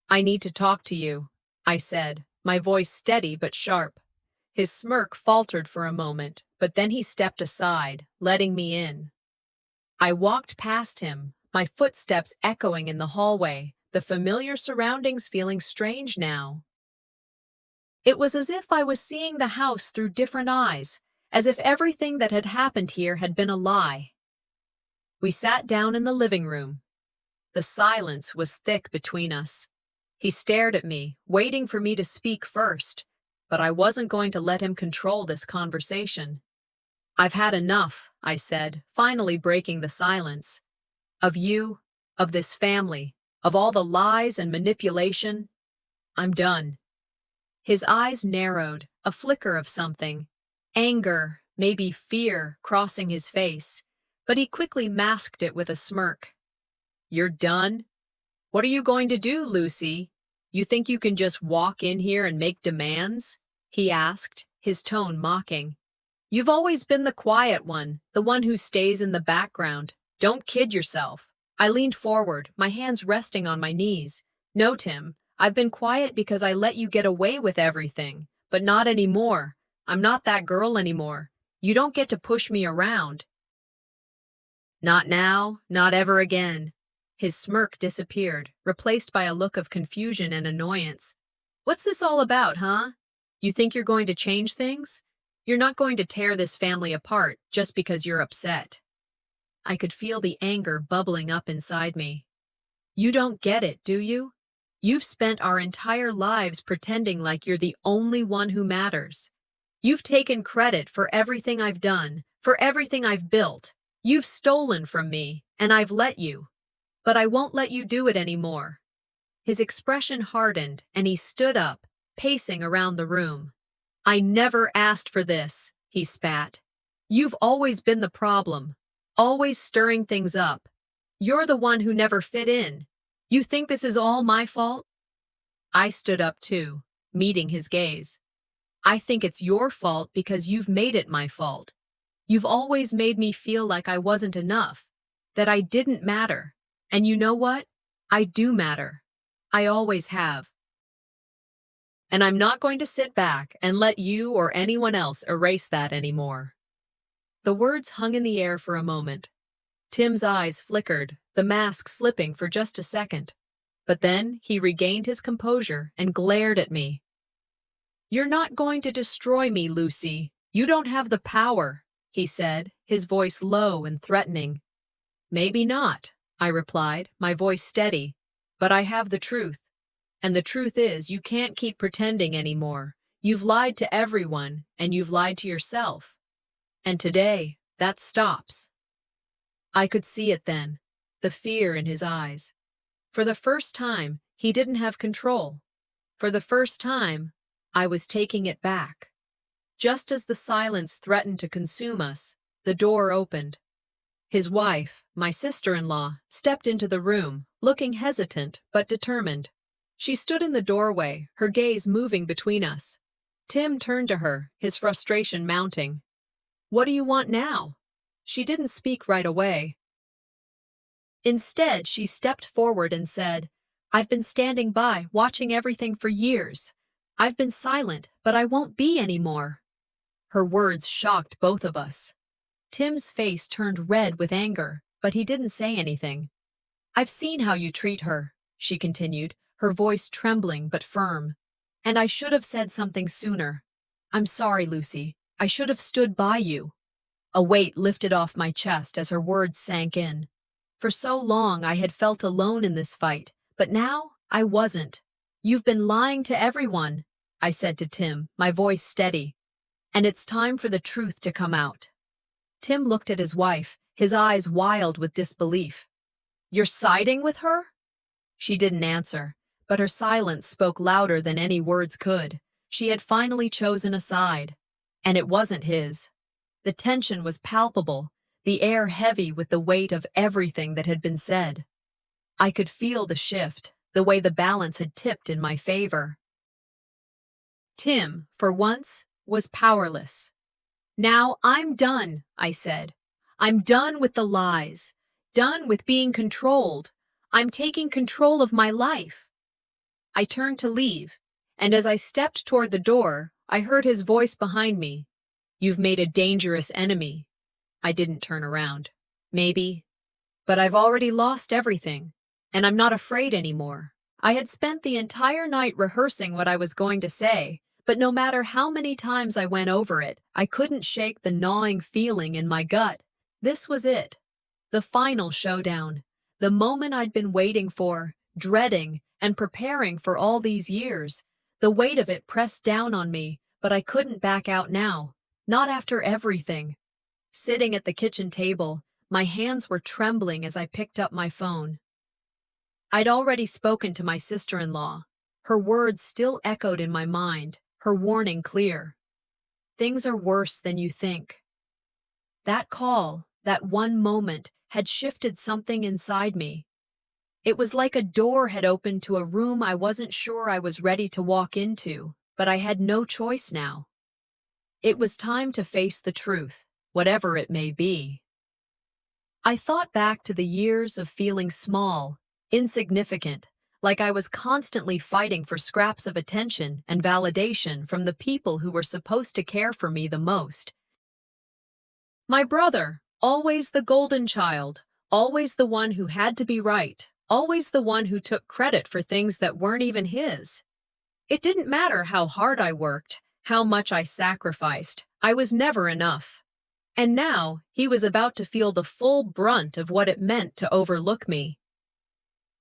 "I need to talk to you," I said, my voice steady but sharp. His smirk faltered for a moment, but then he stepped aside, letting me in. I walked past him, my footsteps echoing in the hallway, the familiar surroundings feeling strange now. It was as if I was seeing the house through different eyes, as if everything that had happened here had been a lie. We sat down in the living room. The silence was thick between us. He stared at me, waiting for me to speak first, but I wasn't going to let him control this conversation. "I've had enough," I said, finally breaking the silence. "Of you, of this family, of all the lies and manipulation. I'm done." His eyes narrowed, a flicker of something. Anger, maybe fear, crossing his face, but he quickly masked it with a smirk. "You're done? What are you going to do, Lucy? You think you can just walk in here and make demands?" he asked, his tone mocking. "You've always been the quiet one, the one who stays in the background. Don't kid yourself." I leaned forward, my hands resting on my knees. "No, Tim, I've been quiet because I let you get away with everything, but not anymore. I'm not that girl anymore. You don't get to push me around." "Not now, not ever again." His smirk disappeared, replaced by a look of confusion and annoyance. "What's this all about, huh? You think you're going to change things? You're not going to tear this family apart just because you're upset." I could feel the anger bubbling up inside me. "You don't get it, do you? You've spent our entire lives pretending like you're the only one who matters. You've taken credit for everything I've done, for everything I've built. You've stolen from me, and I've let you. But I won't let you do it anymore." His expression hardened, and he stood up, pacing around the room. "I never asked for this," he spat. "You've always been the problem, always stirring things up. You're the one who never fit in. You think this is all my fault?" I stood up too, meeting his gaze. "I think it's your fault because you've made it my fault. You've always made me feel like I wasn't enough, that I didn't matter. And you know what? I do matter. I always have. And I'm not going to sit back and let you or anyone else erase that anymore." The words hung in the air for a moment. Tim's eyes flickered, the mask slipping for just a second. But then he regained his composure and glared at me. "You're not going to destroy me, Lucy. You don't have the power," he said, his voice low and threatening. "Maybe not," I replied, my voice steady. "But I have the truth. And the truth is, you can't keep pretending anymore. You've lied to everyone, and you've lied to yourself. And today, that stops." I could see it then, the fear in his eyes. For the first time, he didn't have control. For the first time, I was taking it back. Just as the silence threatened to consume us, the door opened. His wife, my sister-in-law, stepped into the room, looking hesitant but determined. She stood in the doorway, her gaze moving between us. Tim turned to her, his frustration mounting. "What do you want now?" She didn't speak right away. Instead, she stepped forward and said, "I've been standing by, watching everything for years. I've been silent, but I won't be anymore." Her words shocked both of us. Tim's face turned red with anger, but he didn't say anything. "I've seen how you treat her," she continued, her voice trembling but firm. "And I should have said something sooner. I'm sorry, Lucy. I should have stood by you." A weight lifted off my chest as her words sank in. For so long I had felt alone in this fight, but now I wasn't. "You've been lying to everyone," I said to Tim, my voice steady. "And it's time for the truth to come out." Tim looked at his wife, his eyes wild with disbelief. "You're siding with her?" She didn't answer, but her silence spoke louder than any words could. She had finally chosen a side, and it wasn't his. The tension was palpable, the air heavy with the weight of everything that had been said. I could feel the shift, the way the balance had tipped in my favor. Tim, for once, was powerless. "Now I'm done," I said. "I'm done with the lies, done with being controlled. I'm taking control of my life." I turned to leave, and as I stepped toward the door, I heard his voice behind me. "You've made a dangerous enemy." I didn't turn around. "Maybe. But I've already lost everything, and I'm not afraid anymore." I had spent the entire night rehearsing what I was going to say, but no matter how many times I went over it, I couldn't shake the gnawing feeling in my gut. This was it. The final showdown. The moment I'd been waiting for, dreading, and preparing for all these years. The weight of it pressed down on me, but I couldn't back out now. Not after everything. Sitting at the kitchen table, my hands were trembling as I picked up my phone. I'd already spoken to my sister-in-law. Her words still echoed in my mind, her warning clear. "Things are worse than you think." That call, that one moment, had shifted something inside me. It was like a door had opened to a room I wasn't sure I was ready to walk into, but I had no choice now. It was time to face the truth, whatever it may be. I thought back to the years of feeling small, insignificant, like I was constantly fighting for scraps of attention and validation from the people who were supposed to care for me the most. My brother, always the golden child, always the one who had to be right, always the one who took credit for things that weren't even his. It didn't matter how hard I worked, how much I sacrificed, I was never enough. And now, he was about to feel the full brunt of what it meant to overlook me.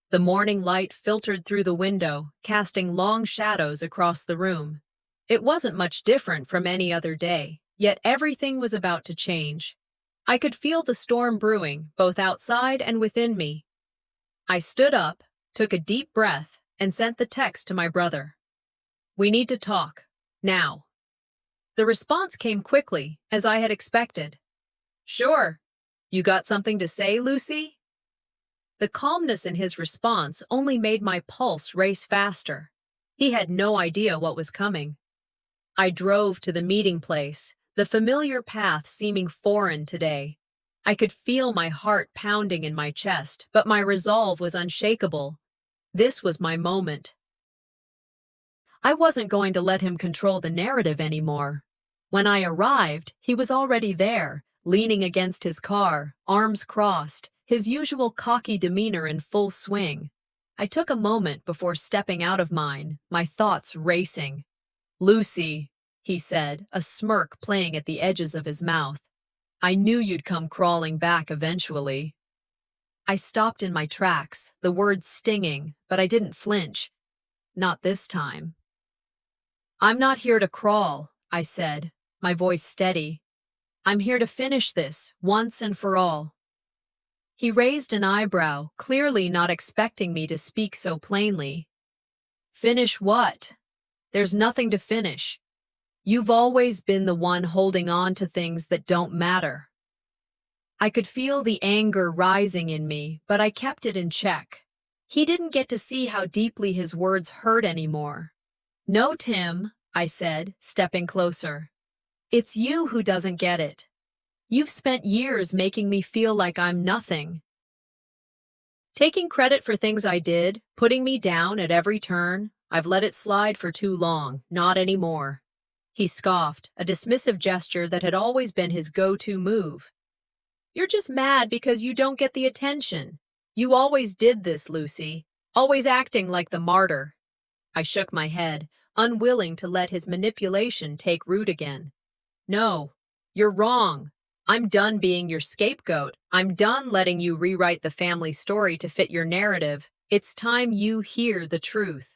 The morning light filtered through the window, casting long shadows across the room. It wasn't much different from any other day, yet everything was about to change. I could feel the storm brewing, both outside and within me. I stood up, took a deep breath, and sent the text to my brother. "We need to talk. Now." The response came quickly, as I had expected. "Sure. You got something to say, Lucy?" The calmness in his response only made my pulse race faster. He had no idea what was coming. I drove to the meeting place, the familiar path seeming foreign today. I could feel my heart pounding in my chest, but my resolve was unshakable. This was my moment. I wasn't going to let him control the narrative anymore. When I arrived, he was already there, leaning against his car, arms crossed, his usual cocky demeanor in full swing. I took a moment before stepping out of mine, my thoughts racing. "Lucy," he said, a smirk playing at the edges of his mouth. "I knew you'd come crawling back eventually." I stopped in my tracks, the words stinging, but I didn't flinch. Not this time. "I'm not here to crawl," I said, my voice steady. "I'm here to finish this, once and for all." He raised an eyebrow, clearly not expecting me to speak so plainly. Finish what? There's nothing to finish. You've always been the one holding on to things that don't matter. I could feel the anger rising in me, but I kept it in check. He didn't get to see how deeply his words hurt anymore. No, Tim, I said, stepping closer. It's you who doesn't get it. You've spent years making me feel like I'm nothing. Taking credit for things I did, putting me down at every turn. I've let it slide for too long, not anymore. He scoffed, a dismissive gesture that had always been his go-to move. You're just mad because you don't get the attention. You always did this, Lucy, always acting like the martyr. I shook my head, unwilling to let his manipulation take root again. No, you're wrong. I'm done being your scapegoat. I'm done letting you rewrite the family story to fit your narrative. It's time you hear the truth.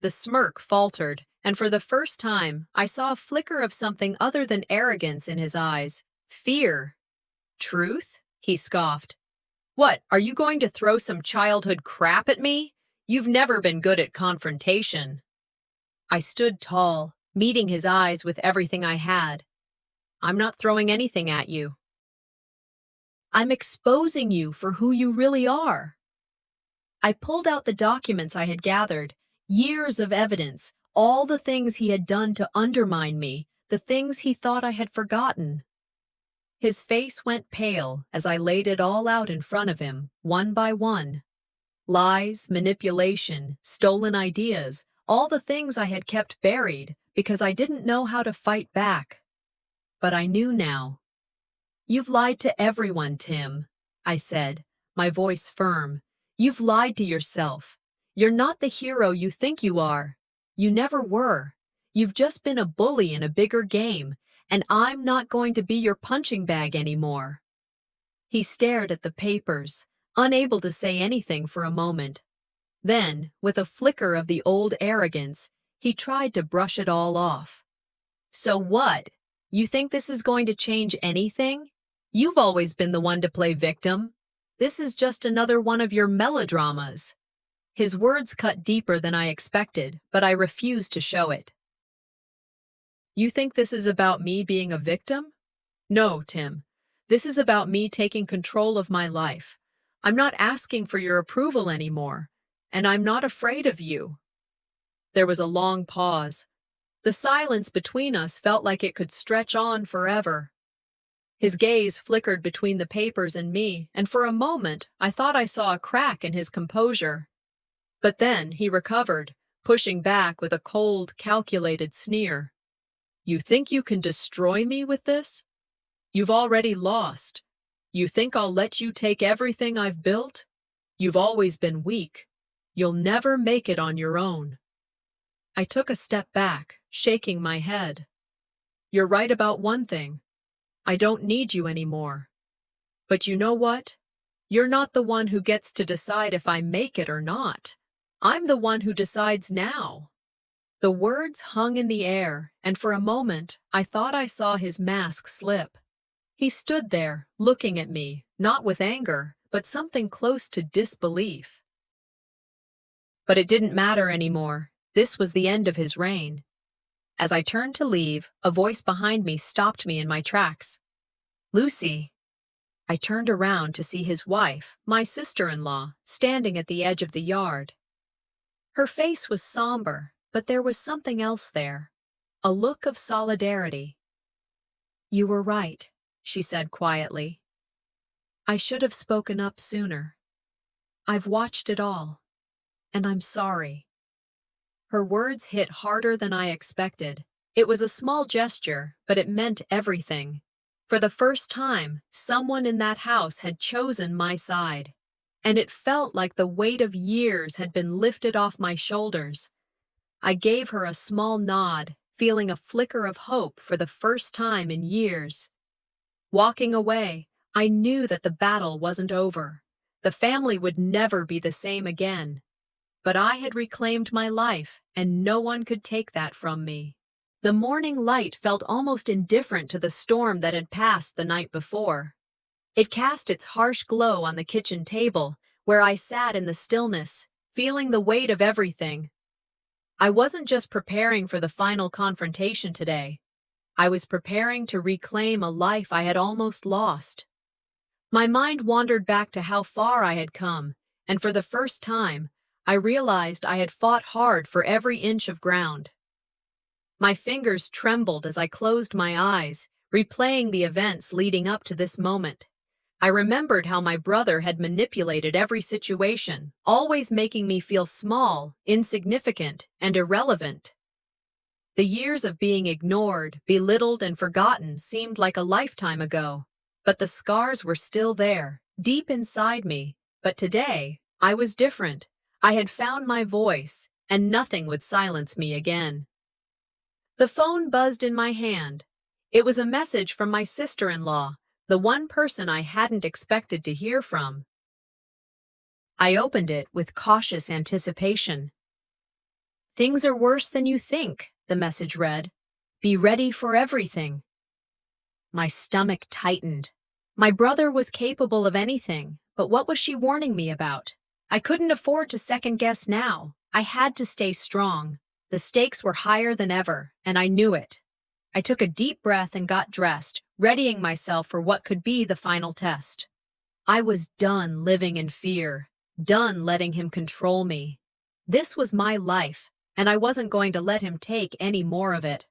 The smirk faltered, and for the first time, I saw a flicker of something other than arrogance in his eyes. Fear. Truth? He scoffed. What, are you going to throw some childhood crap at me? You've never been good at confrontation. I stood tall, meeting his eyes with everything I had. I'm not throwing anything at you. I'm exposing you for who you really are. I pulled out the documents I had gathered, years of evidence, all the things he had done to undermine me, the things he thought I had forgotten. His face went pale as I laid it all out in front of him, one by one. Lies, manipulation, stolen ideas, all the things I had kept buried because I didn't know how to fight back. But I knew now. You've lied to everyone, Tim, I said, my voice firm. You've lied to yourself. You're not the hero you think you are. You never were. You've just been a bully in a bigger game, and I'm not going to be your punching bag anymore. He stared at the papers, unable to say anything for a moment. Then, with a flicker of the old arrogance, he tried to brush it all off. So what? You think this is going to change anything? You've always been the one to play victim. This is just another one of your melodramas. His words cut deeper than I expected, but I refused to show it. You think this is about me being a victim? No, Tim. This is about me taking control of my life. I'm not asking for your approval anymore, and I'm not afraid of you. There was a long pause. The silence between us felt like it could stretch on forever. His gaze flickered between the papers and me, and for a moment I thought I saw a crack in his composure. But then he recovered, pushing back with a cold, calculated sneer. You think you can destroy me with this? You've already lost. You think I'll let you take everything I've built? You've always been weak. You'll never make it on your own. I took a step back, shaking my head. You're right about one thing. I don't need you anymore. But you know what? You're not the one who gets to decide if I make it or not. I'm the one who decides now. The words hung in the air, and for a moment, I thought I saw his mask slip. He stood there, looking at me, not with anger, but something close to disbelief. But it didn't matter anymore. This was the end of his reign. As I turned to leave, a voice behind me stopped me in my tracks. Lucy. I turned around to see his wife, my sister-in-law, standing at the edge of the yard. Her face was somber, but there was something else there, a look of solidarity. You were right, she said quietly. I should have spoken up sooner. I've watched it all, and I'm sorry. Her words hit harder than I expected. It was a small gesture, but it meant everything. For the first time, someone in that house had chosen my side, and it felt like the weight of years had been lifted off my shoulders. I gave her a small nod, feeling a flicker of hope for the first time in years. Walking away, I knew that the battle wasn't over. The family would never be the same again. But I had reclaimed my life, and no one could take that from me. The morning light felt almost indifferent to the storm that had passed the night before. It cast its harsh glow on the kitchen table, where I sat in the stillness, feeling the weight of everything. I wasn't just preparing for the final confrontation today. I was preparing to reclaim a life I had almost lost. My mind wandered back to how far I had come, and for the first time, I realized I had fought hard for every inch of ground. My fingers trembled as I closed my eyes, replaying the events leading up to this moment. I remembered how my brother had manipulated every situation, always making me feel small, insignificant, and irrelevant. The years of being ignored, belittled, and forgotten seemed like a lifetime ago, but the scars were still there, deep inside me. But today, I was different. I had found my voice, and nothing would silence me again. The phone buzzed in my hand. It was a message from my sister-in-law, the one person I hadn't expected to hear from. I opened it with cautious anticipation. "Things are worse than you think," the message read. "Be ready for everything." My stomach tightened. My brother was capable of anything, but what was she warning me about? I couldn't afford to second-guess now. I had to stay strong. The stakes were higher than ever, and I knew it. I took a deep breath and got dressed, readying myself for what could be the final test. I was done living in fear, done letting him control me. This was my life, and I wasn't going to let him take any more of it.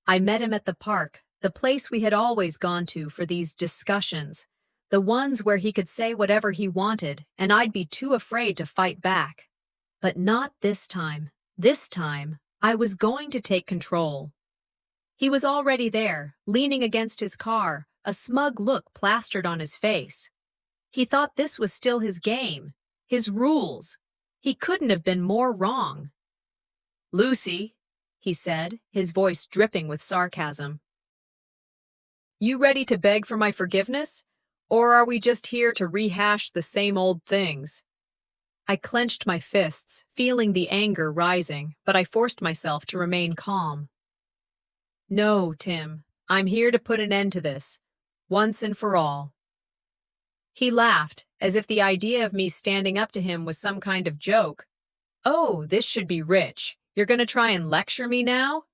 I met him at the park, the place we had always gone to for these discussions, the ones where he could say whatever he wanted, and I'd be too afraid to fight back. But not this time. This time, I was going to take control. He was already there, leaning against his car, a smug look plastered on his face. He thought this was still his game, his rules. He couldn't have been more wrong. "Lucy," he said, his voice dripping with sarcasm. "You ready to beg for my forgiveness? Or are we just here to rehash the same old things?" I clenched my fists, feeling the anger rising, but I forced myself to remain calm. "No, Tim, I'm here to put an end to this, once and for all." He laughed, as if the idea of me standing up to him was some kind of joke. "Oh, this should be rich. You're going to try and lecture me now?"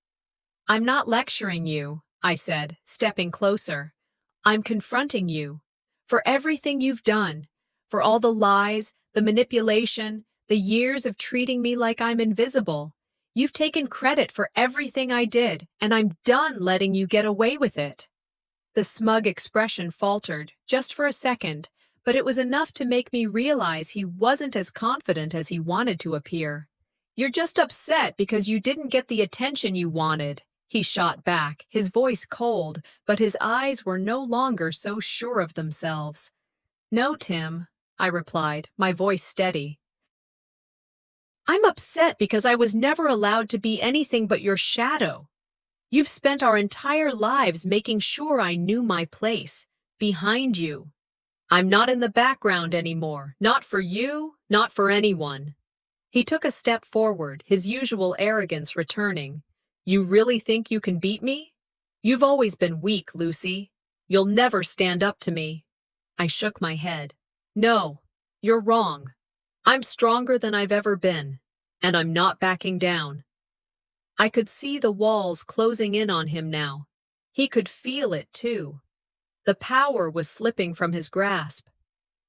"I'm not lecturing you," I said, stepping closer. "I'm confronting you. For everything you've done. For all the lies, the manipulation, the years of treating me like I'm invisible. You've taken credit for everything I did, and I'm done letting you get away with it." The smug expression faltered, just for a second, but it was enough to make me realize he wasn't as confident as he wanted to appear. "You're just upset because you didn't get the attention you wanted," he shot back, his voice cold, but his eyes were no longer so sure of themselves. "No, Tim," I replied, my voice steady. "I'm upset because I was never allowed to be anything but your shadow. You've spent our entire lives making sure I knew my place, behind you. I'm not in the background anymore, not for you, not for anyone." He took a step forward, his usual arrogance returning. "You really think you can beat me? You've always been weak, Lucy. You'll never stand up to me." I shook my head. "No, you're wrong. I'm stronger than I've ever been, and I'm not backing down." I could see the walls closing in on him now. He could feel it, too. The power was slipping from his grasp.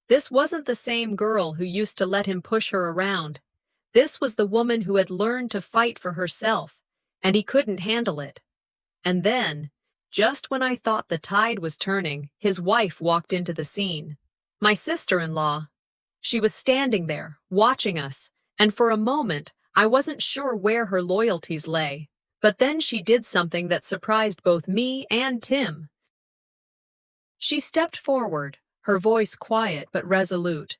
This wasn't the same girl who used to let him push her around. This was the woman who had learned to fight for herself, and he couldn't handle it. And then, just when I thought the tide was turning, his wife walked into the scene. My sister-in-law. She was standing there, watching us, and for a moment, I wasn't sure where her loyalties lay. But then she did something that surprised both me and Tim. She stepped forward, her voice quiet but resolute.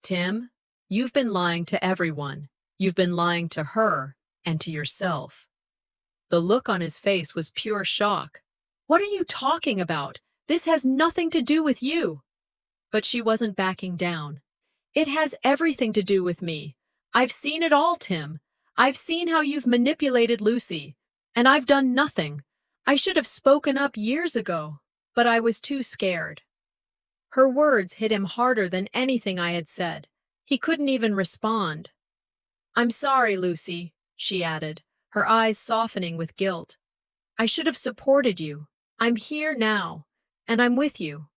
"Tim, you've been lying to everyone. You've been lying to her and to yourself." The look on his face was pure shock. "What are you talking about? This has nothing to do with you." But she wasn't backing down. "It has everything to do with me. I've seen it all, Tim. I've seen how you've manipulated Lucy, and I've done nothing. I should have spoken up years ago, but I was too scared." Her words hit him harder than anything I had said. He couldn't even respond. "I'm sorry, Lucy. she added, her eyes softening with guilt. I should have supported you. I'm here now, and I'm with you.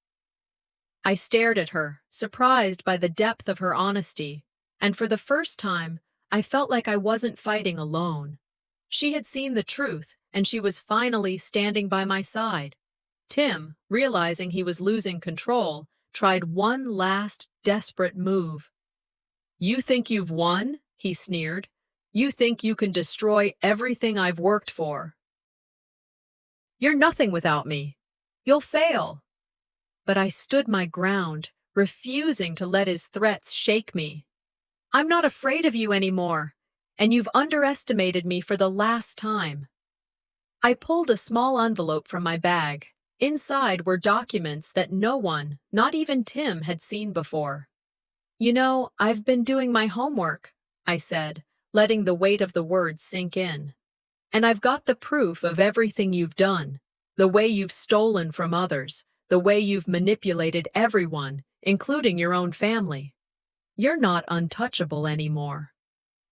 I stared at her, surprised by the depth of her honesty, and for the first time, I felt like I wasn't fighting alone. She had seen the truth, and she was finally standing by my side. Tim, realizing he was losing control, tried one last desperate move. You think you've won? He sneered. You think you can destroy everything I've worked for? You're nothing without me. You'll fail. But I stood my ground, refusing to let his threats shake me. I'm not afraid of you anymore, and you've underestimated me for the last time. I pulled a small envelope from my bag. Inside were documents that no one, not even Tim, had seen before. You know, I've been doing my homework, I said, letting the weight of the words sink in. And I've got the proof of everything you've done, the way you've stolen from others, the way you've manipulated everyone, including your own family. You're not untouchable anymore.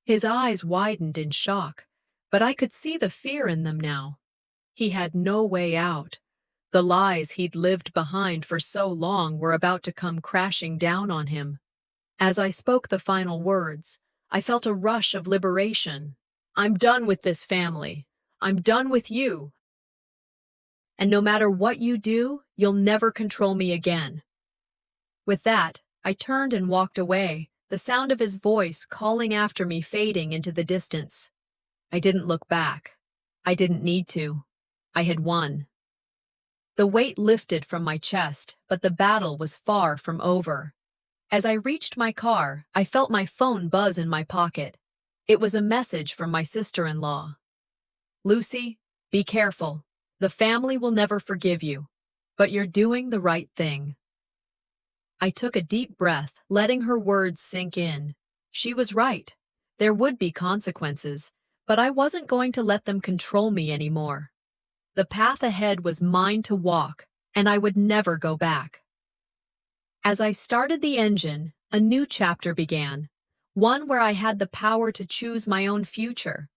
His eyes widened in shock, but I could see the fear in them now. He had no way out. The lies he'd lived behind for so long were about to come crashing down on him. As I spoke the final words, I felt a rush of liberation. I'm done with this family. I'm done with you. And no matter what you do, you'll never control me again. With that, I turned and walked away, the sound of his voice calling after me fading into the distance. I didn't look back. I didn't need to. I had won. The weight lifted from my chest, but the battle was far from over. As I reached my car, I felt my phone buzz in my pocket. It was a message from my sister-in-law. Lucy, be careful. The family will never forgive you, but you're doing the right thing. I took a deep breath, letting her words sink in. She was right. There would be consequences, but I wasn't going to let them control me anymore. The path ahead was mine to walk, and I would never go back. As I started the engine, a new chapter began, one where I had the power to choose my own future.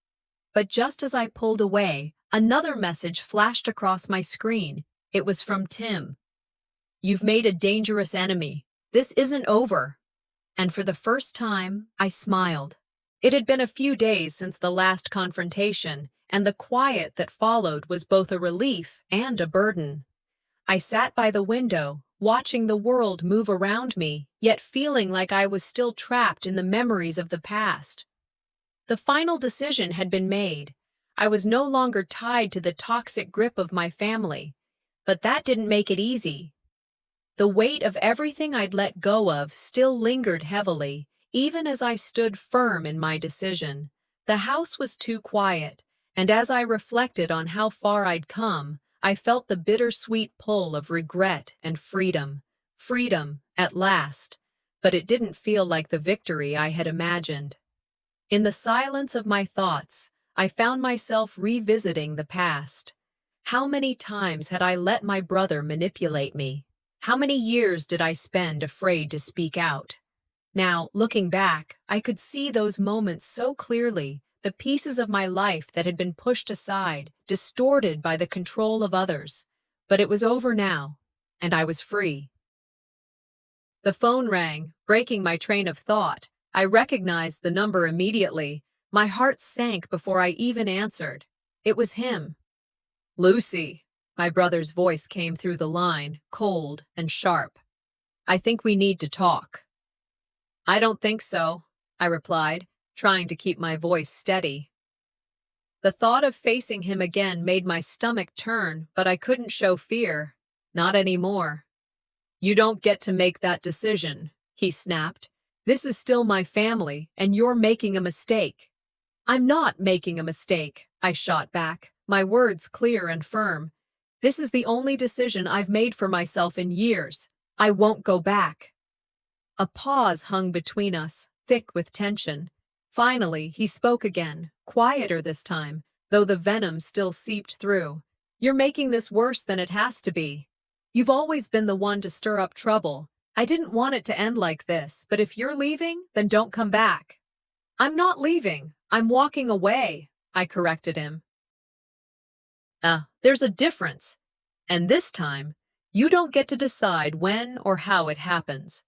But just as I pulled away, another message flashed across my screen. It was from Tim. You've made a dangerous enemy. This isn't over. And for the first time, I smiled. It had been a few days since the last confrontation, and the quiet that followed was both a relief and a burden. I sat by the window, watching the world move around me, yet feeling like I was still trapped in the memories of the past. The final decision had been made. I was no longer tied to the toxic grip of my family, but that didn't make it easy. The weight of everything I'd let go of still lingered heavily, even as I stood firm in my decision. The house was too quiet, and as I reflected on how far I'd come, I felt the bittersweet pull of regret and freedom. Freedom, at last, but it didn't feel like the victory I had imagined. In the silence of my thoughts, I found myself revisiting the past. How many times had I let my brother manipulate me? How many years did I spend afraid to speak out? Now, looking back, I could see those moments so clearly, the pieces of my life that had been pushed aside, distorted by the control of others. But it was over now, and I was free. The phone rang, breaking my train of thought. I recognized the number immediately. My heart sank before I even answered. It was him. Lucy, my brother's voice came through the line, cold and sharp. I think we need to talk. I don't think so, I replied, trying to keep my voice steady. The thought of facing him again made my stomach turn, but I couldn't show fear. Not anymore. You don't get to make that decision, he snapped. This is still my family, and you're making a mistake. I'm not making a mistake, I shot back, my words clear and firm. This is the only decision I've made for myself in years. I won't go back. A pause hung between us, thick with tension. Finally, he spoke again, quieter this time, though the venom still seeped through. You're making this worse than it has to be. You've always been the one to stir up trouble. I didn't want it to end like this, but if you're leaving, then don't come back. I'm not leaving. I'm walking away, I corrected him. There's a difference. And this time, you don't get to decide when or how it happens.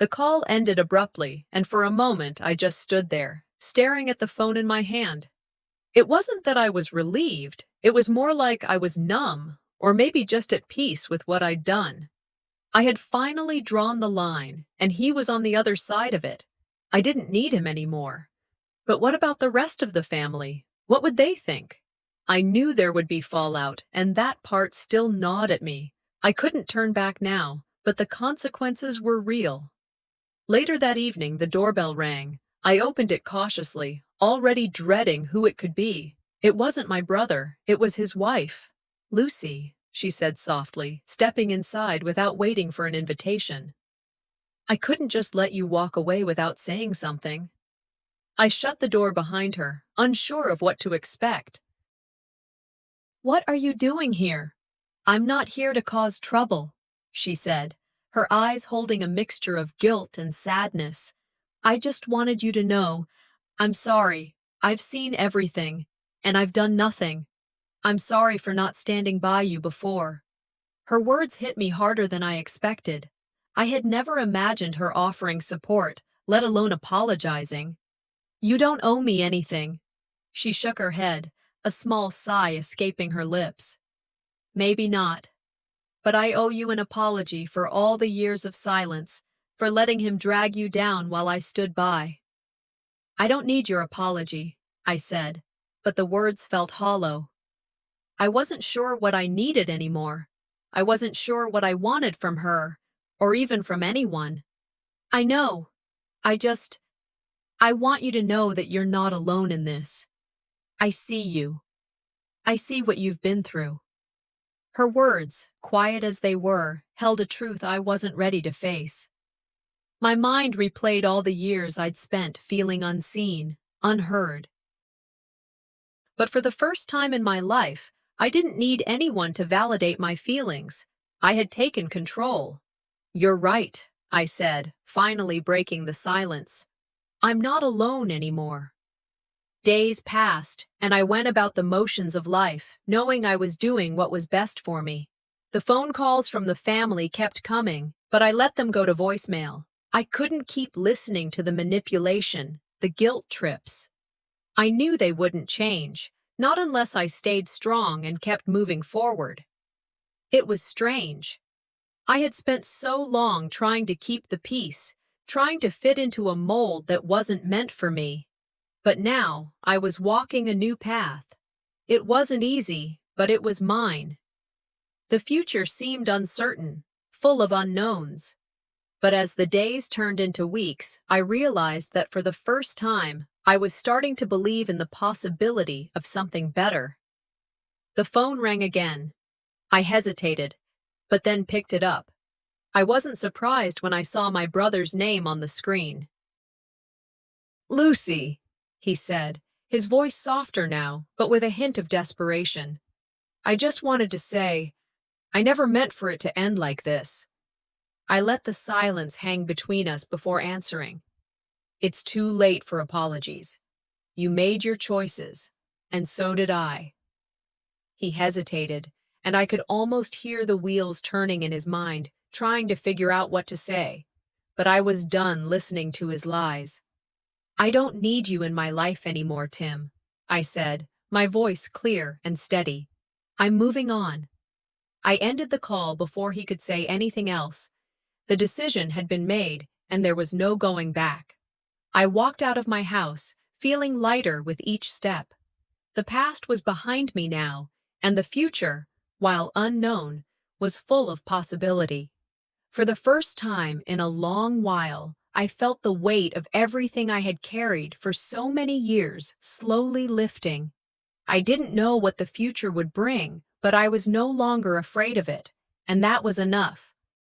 The call ended abruptly, and for a moment I just stood there, staring at the phone in my hand. It wasn't that I was relieved, it was more like I was numb, or maybe just at peace with what I'd done. I had finally drawn the line, and he was on the other side of it. I didn't need him anymore. But what about the rest of the family? What would they think? I knew there would be fallout, and that part still gnawed at me. I couldn't turn back now, but the consequences were real. Later that evening, the doorbell rang. I opened it cautiously, already dreading who it could be. It wasn't my brother, it was his wife. Lucy, she said softly, stepping inside without waiting for an invitation. I couldn't just let you walk away without saying something. I shut the door behind her, unsure of what to expect. What are you doing here? I'm not here to cause trouble, she said, her eyes holding a mixture of guilt and sadness. I just wanted you to know, I'm sorry. I've seen everything, and I've done nothing. I'm sorry for not standing by you before. Her words hit me harder than I expected. I had never imagined her offering support, let alone apologizing. You don't owe me anything. She shook her head, a small sigh escaping her lips. Maybe not. But I owe you an apology for all the years of silence, for letting him drag you down while I stood by. I don't need your apology, I said, but the words felt hollow. I wasn't sure what I needed anymore. I wasn't sure what I wanted from her, or even from anyone. I know. I want you to know that you're not alone in this. I see you. I see what you've been through. Her words, quiet as they were, held a truth I wasn't ready to face. My mind replayed all the years I'd spent feeling unseen, unheard. But for the first time in my life, I didn't need anyone to validate my feelings. I had taken control. You're right, I said, finally breaking the silence. I'm not alone anymore. Days passed, and I went about the motions of life, knowing I was doing what was best for me. The phone calls from the family kept coming, but I let them go to voicemail. I couldn't keep listening to the manipulation, the guilt trips. I knew they wouldn't change, not unless I stayed strong and kept moving forward. It was strange. I had spent so long trying to keep the peace, trying to fit into a mold that wasn't meant for me. But now, I was walking a new path. It wasn't easy, but it was mine. The future seemed uncertain, full of unknowns. But as the days turned into weeks, I realized that for the first time, I was starting to believe in the possibility of something better. The phone rang again. I hesitated, but then picked it up. I wasn't surprised when I saw my brother's name on the screen. Lucy, he said, his voice softer now, but with a hint of desperation. I just wanted to say, I never meant for it to end like this. I let the silence hang between us before answering. It's too late for apologies. You made your choices, and so did I. He hesitated, and I could almost hear the wheels turning in his mind, trying to figure out what to say. But I was done listening to his lies. I don't need you in my life anymore, Tim, I said, my voice clear and steady. I'm moving on. I ended the call before he could say anything else. The decision had been made, and there was no going back. I walked out of my house, feeling lighter with each step. The past was behind me now, and the future, while unknown, was full of possibility. For the first time in a long while, I felt the weight of everything I had carried for so many years slowly lifting. I didn't know what the future would bring, but I was no longer afraid of it, and that was enough.